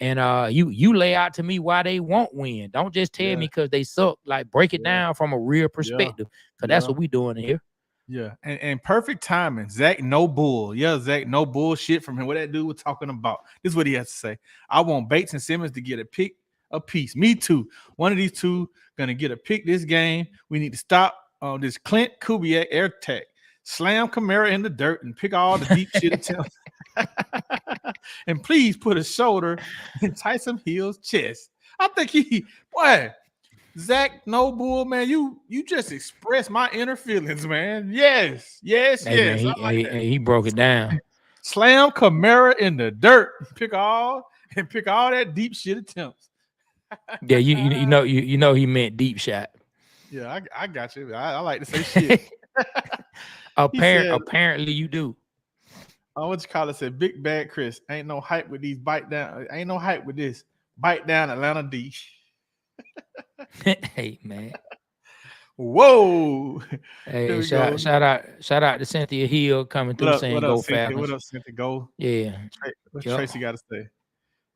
And you lay out to me why they won't win. Don't just tell me because they suck. Like break it down from a real perspective. Because that's what we doing here. Yeah, and perfect timing. Zach no bull. Yeah, Zach no bullshit from him. What that dude was talking about. This is what he has to say. I want Bates and Simmons to get a pick a piece. Me too. One of these two gonna get a pick this game. We need to stop this Clint Kubiak air tech. Slam Kamara in the dirt and pick all the deep shit attempts. And please put a shoulder in Tyson Hill's chest. I think Zach Noble, man, you just expressed my inner feelings, man. Yes. Man, he broke it down. Slam Kamara in the dirt. Pick all that deep shit attempts. Yeah, you know he meant deep shot. Yeah, I got you. I like to say shit. Apparently you do. What you call it? Said Big Bad Chris. Ain't no hype with these bite down. Ain't no hype with this. Bite down Atlanta D. Hey man. Whoa. Hey, shout out to Cynthia Hill coming through saying go Falcons. What up, Cynthia? Go. Yeah. What's Tracy got to say?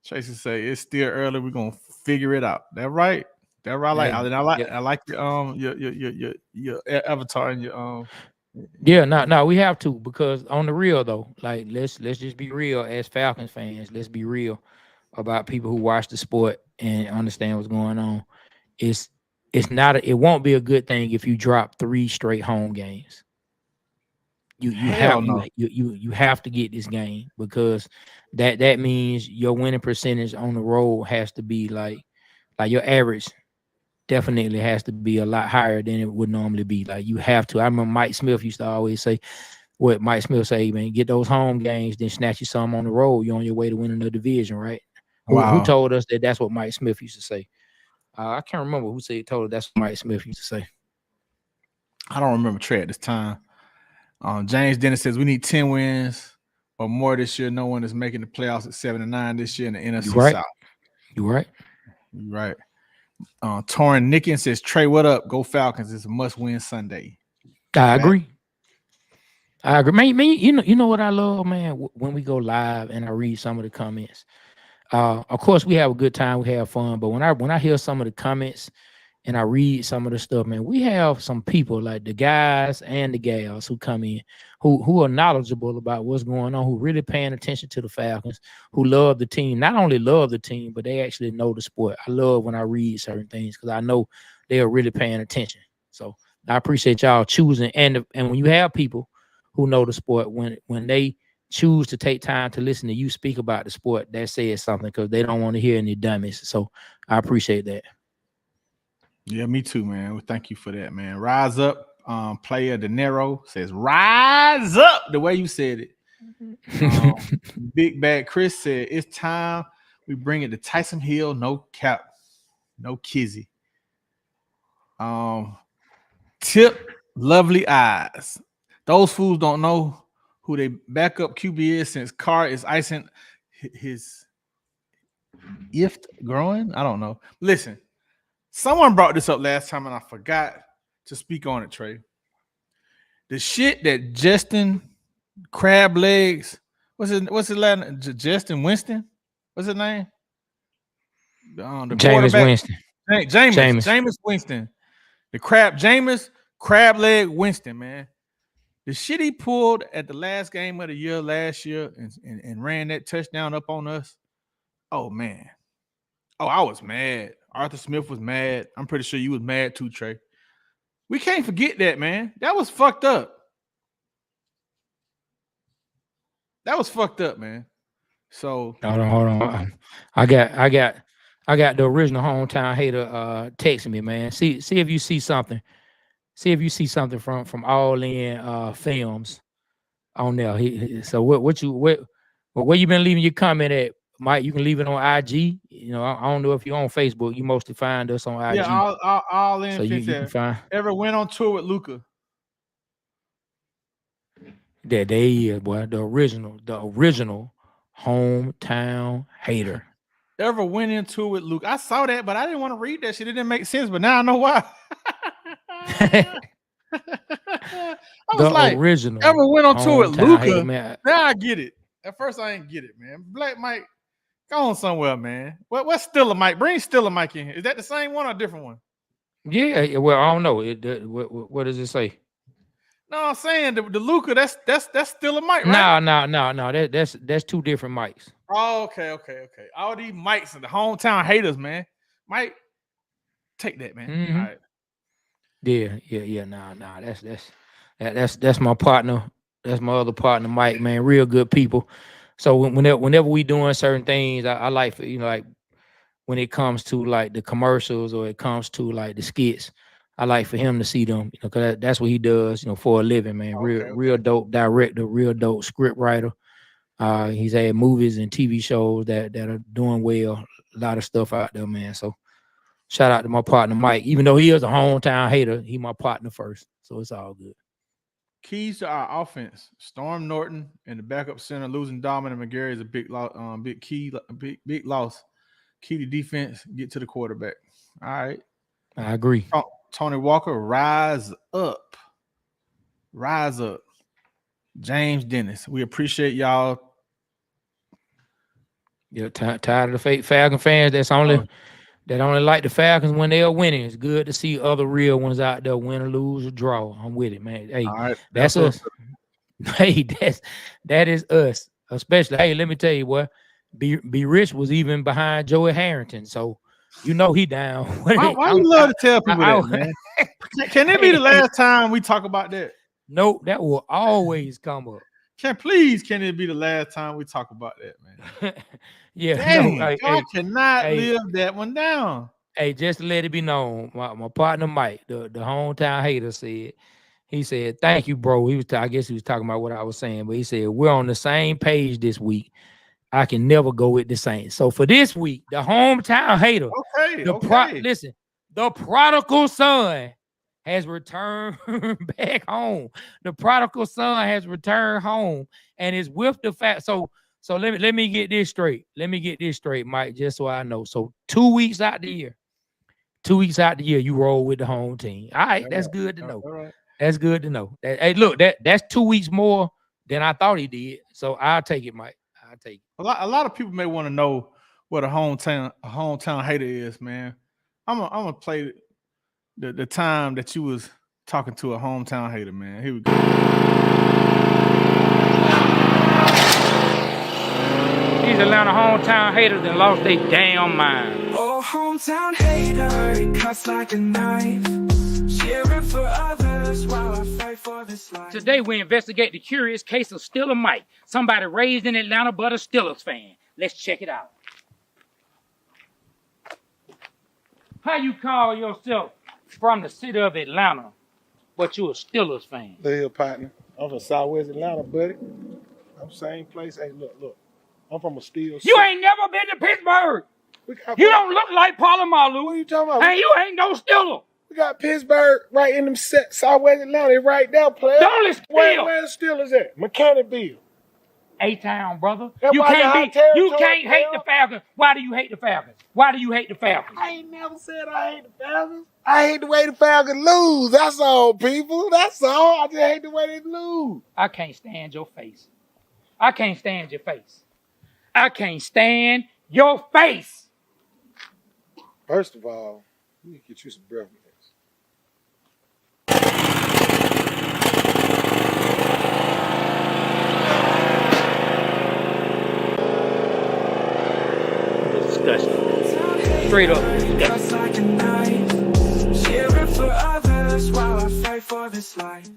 Tracy say it's still early. We're gonna figure it out. That right? That right? I like your avatar and your Yeah, no, we have to, because on the real though, like let's just be real as Falcons fans. Let's be real about people who watch the sport and understand what's going on. It won't be a good thing if you drop 3 straight home games. You have to get this game, because that means your winning percentage on the road has to be like your average definitely has to be a lot higher than it would normally be. Like you have to. I remember Mike Smith used to always say, what Mike Smith say, man, get those home games, then snatch you some on the road. You're on your way to winning the division, right? Wow. Who told us that's what Mike Smith used to say? I can't remember who told us that's what Mike Smith used to say. I don't remember Trey at this time. James Dennis says we need 10 wins or more this year. No one is making the playoffs at 7-9 this year in the NFC South. You're right. You're right. Torrin Nickens says, Trey, what up? Go Falcons. It's a must-win Sunday. I agree. Man, you know what I love, man? When we go live and I read some of the comments. Of course, we have a good time. We have fun. But when I hear some of the comments and I read some of the stuff, man, we have some people like the guys and the gals who come in who are knowledgeable about what's going on, who really paying attention to the Falcons, who love the team, not only love the team, but they actually know the sport. I love when I read certain things because I know they are really paying attention. So I appreciate y'all choosing. And when you have people who know the sport, when they choose to take time to listen to you speak about the sport, that says something because they don't want to hear any dummies. So I appreciate that. Yeah, me too, man. Well, thank you for that, man. Rise up, player De Niro says, rise up the way you said it. Big Bad Chris said, it's time we bring it to Tyson Hill, no cap, no kizzy. Tip Lovely Eyes. Those fools don't know who they backup QB is since Carr is icing his gift growing. I don't know. Listen, someone brought this up last time and I forgot to speak on it, Trey. The shit that Justin Crab Legs, what's his last name? Justin Winston? What's his name? The Jameis Winston. Jameis Winston. The Jameis Crab Leg Winston, man. The shit he pulled at the last game of the year last year and ran that touchdown up on us. Oh, man. Oh, I was mad. Arthur Smith was mad. I'm pretty sure you was mad too, Trey. We can't forget that, man. That was fucked up. That was fucked up, man. So hold on. I got the original hometown hater texting me, man. See if you see something. See if you see something from All In Films on there. So where you been leaving your comment at, Mike? You can leave it on IG. You know, I don't know if you're on Facebook. You mostly find us on IG. Yeah, all in. So you can find. Ever went on tour with Luca? There he is, boy. The original hometown hater. Ever went into with Luke? I saw that, but I didn't want to read that shit. It didn't make sense, but now I know why. I was like, original. Ever went on tour with Luca? Man. Now I get it. At first, I didn't get it, man. Black Mike, go on somewhere, man. What's Stiller Mike? Bring Stiller Mike in here. Is that the same one or a different one? Yeah. Well, I don't know. What does it say? No, I'm saying the Luca. That's Stiller Mike, right? No. That's two different mics. Oh, okay. All these mics and the hometown haters, man. Mike, take that, man. Mm-hmm. All right. Yeah. Nah. That's my partner. That's my other partner, Mike. Man, real good people. So whenever we doing certain things, I like, like when it comes to like the commercials or it comes to like the skits, I like for him to see them, because that's what he does, for a living, man. Real dope director, real dope script writer. He's had movies and TV shows that are doing well. A lot of stuff out there, man. So shout out to my partner, Mike. Even though he is a hometown hater, he my partner first. So it's all good. Keys to our offense: Storm Norton and the backup center. Losing Dominic McGarry is a big loss. Key to defense: get to the quarterback. All right, I agree. Tony Walker, rise up. James Dennis, we appreciate y'all. Yeah, tired of the fake Falcon fans that only like the Falcons when they are winning. It's good to see other real ones out there win or lose or draw. I'm with it, man. Hey, right, that's us. Hey, that is us. Especially, hey, let me tell you what, Be Rich was even behind Joey Harrington, so he down. Why you love to tell people that, man? Can it be the last time we talk about that? Nope, that will always come up. Can it be the last time we talk about that, man? Yeah, dang, I cannot live that one down. Hey, just to let it be known, my partner Mike, the hometown hater, said, "Thank you, bro." I guess he was talking about what I was saying, but he said we're on the same page this week. I can never go with the Saints. So for this week, the hometown hater, listen, the prodigal son has returned back home. The prodigal son has returned home and is with the fact. So let me get this straight. Mike, just so I know. So 2 weeks out the year, you roll with the home team. All right, that's good to know. Right. That's good to know. Hey, look, that's 2 weeks more than I thought he did. So I'll take it, Mike. I'll take it. A lot of people may want to know what a hometown hater is, man. I'm gonna play the time that you was talking to a hometown hater, man. Here we go. These Atlanta hometown haters that lost their damn mind. Oh, hometown hater, it cuts like a knife. Cheering for others while I fight for this life. Today we investigate the curious case of Steeler Mike, somebody raised in Atlanta but a Steelers fan. Let's check it out. How you call yourself from the city of Atlanta, but you a Steelers fan? Look here, partner. I'm from Southwest Atlanta, buddy. I'm same place. Hey, look. I'm from a steel. You ain't never been to Pittsburgh. You don't look like Palomalu. What are you talking about? Hey, you ain't no Steeler. We got Pittsburgh right in them Southwest Atlanta right now, player. Don't listen. Where the Steelers at? Mechanicsville. A-Town, brother. That's You why can't y'all be. You territory, can't hate player. the Falcons. Why do you hate the Falcons? Why do you hate the Falcons? I ain't never said I hate the Falcons. I hate the way the Falcons lose. That's all, people. That's all. I just hate the way they lose. I can't stand your face. I can't stand your face. I can't stand your face. First of all, you need to get you some breath mints. Disgusting. Straight up disgusting. Cuts like a knife. Cheering for others while I fight for this life.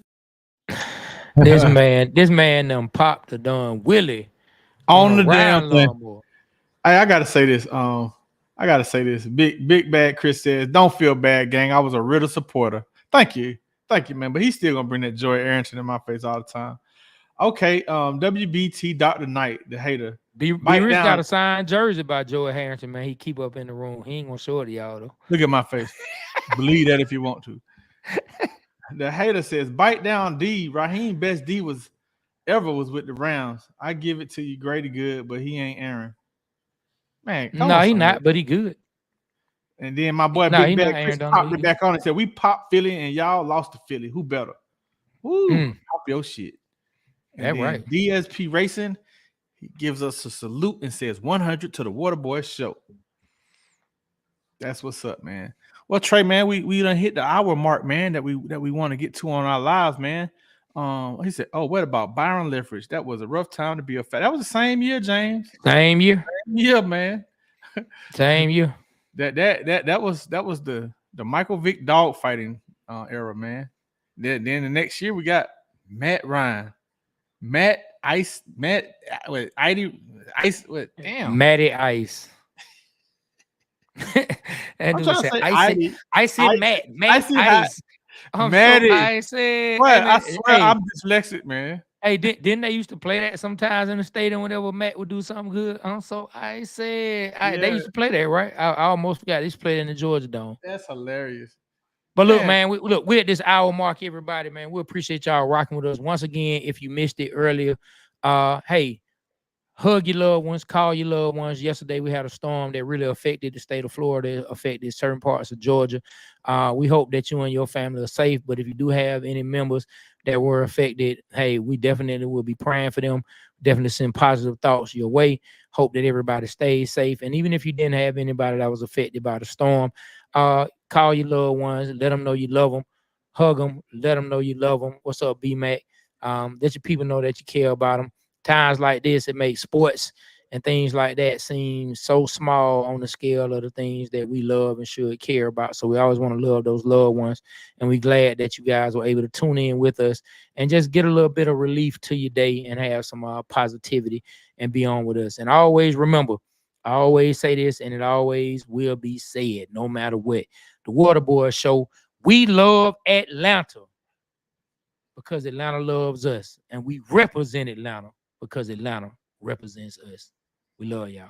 This man done popped the done Willie On a the round damn thing. lawnmower. Hey, I gotta say this. I gotta say this. Big bad Chris says, "Don't feel bad, gang. I was a Riddle supporter. Thank you, man. But he's still gonna bring that Joy Arrington in my face all the time." Okay, WBT Dr. Knight, the hater. B Rich got a signed jersey by Joey Harrington, man. He keep up in the room. He ain't gonna show it to y'all though. Look at my face. Believe that if you want to. The hater says, "Bite down, D. Raheem best D was with the Rams. I give it to you, Grady good, but he ain't Aaron." Man, No, he not, but he good. And then my boy Nah, Big he Bad not Chris Aaron popped Donald. it back on and said, "We popped Philly and y'all lost to Philly. Who better?" Woo, pop your shit. And That then right. DSP Racing, he gives us a salute and says 100 to the Waterboy Show. That's what's up, man. Well, Trey, man, we done hit the hour mark, man, that we want to get to on our lives, man. He said, "Oh, what about Byron Leftwich? That was a rough time to be a fan." That was the same year, James. Same year. Yeah, man. Same year. That was the Michael Vick dog fighting era, man. Then the next year we got Matt Ryan, Matty Ice. Damn, Matty Ice. And I'm dude trying to said, say Icy Matt Icy Ice. I'm Matty. so icy. What? And I then- swear hey, I'm dyslexic, man. hey, didn't they used to play that sometimes in the stadium whenever Matt would do something good? I'm so icy. They Yeah. used to play that, right? I almost forgot. They used to play it in the Georgia Dome. That's hilarious. But look, Man. man, we're at this hour mark, everybody, man. We appreciate y'all rocking with us. Once again, if you missed it earlier, hey, hug your loved ones, call your loved ones. Yesterday, we had a storm that really affected the state of Florida, affected certain parts of Georgia. We hope that you and your family are safe. But if you do have any members that were affected, hey, we definitely will be praying for them. Definitely send positive thoughts your way. Hope that everybody stays safe. And even if you didn't have anybody that was affected by the storm, call your loved ones, let them know you love them, hug them, let them know you love them. What's up, B-Mac? Let your people know that you care about them. Times like this, it makes sports and things like that seem so small on the scale of the things that we love and should care about. So we always want to love those loved ones. And we're glad that you guys were able to tune in with us and just get a little bit of relief to your day and have some positivity and be on with us. And always remember, I always say this, and it always will be said, no matter what. The Waterboy Show, we love Atlanta because Atlanta loves us, and we represent Atlanta because Atlanta represents us. We love y'all.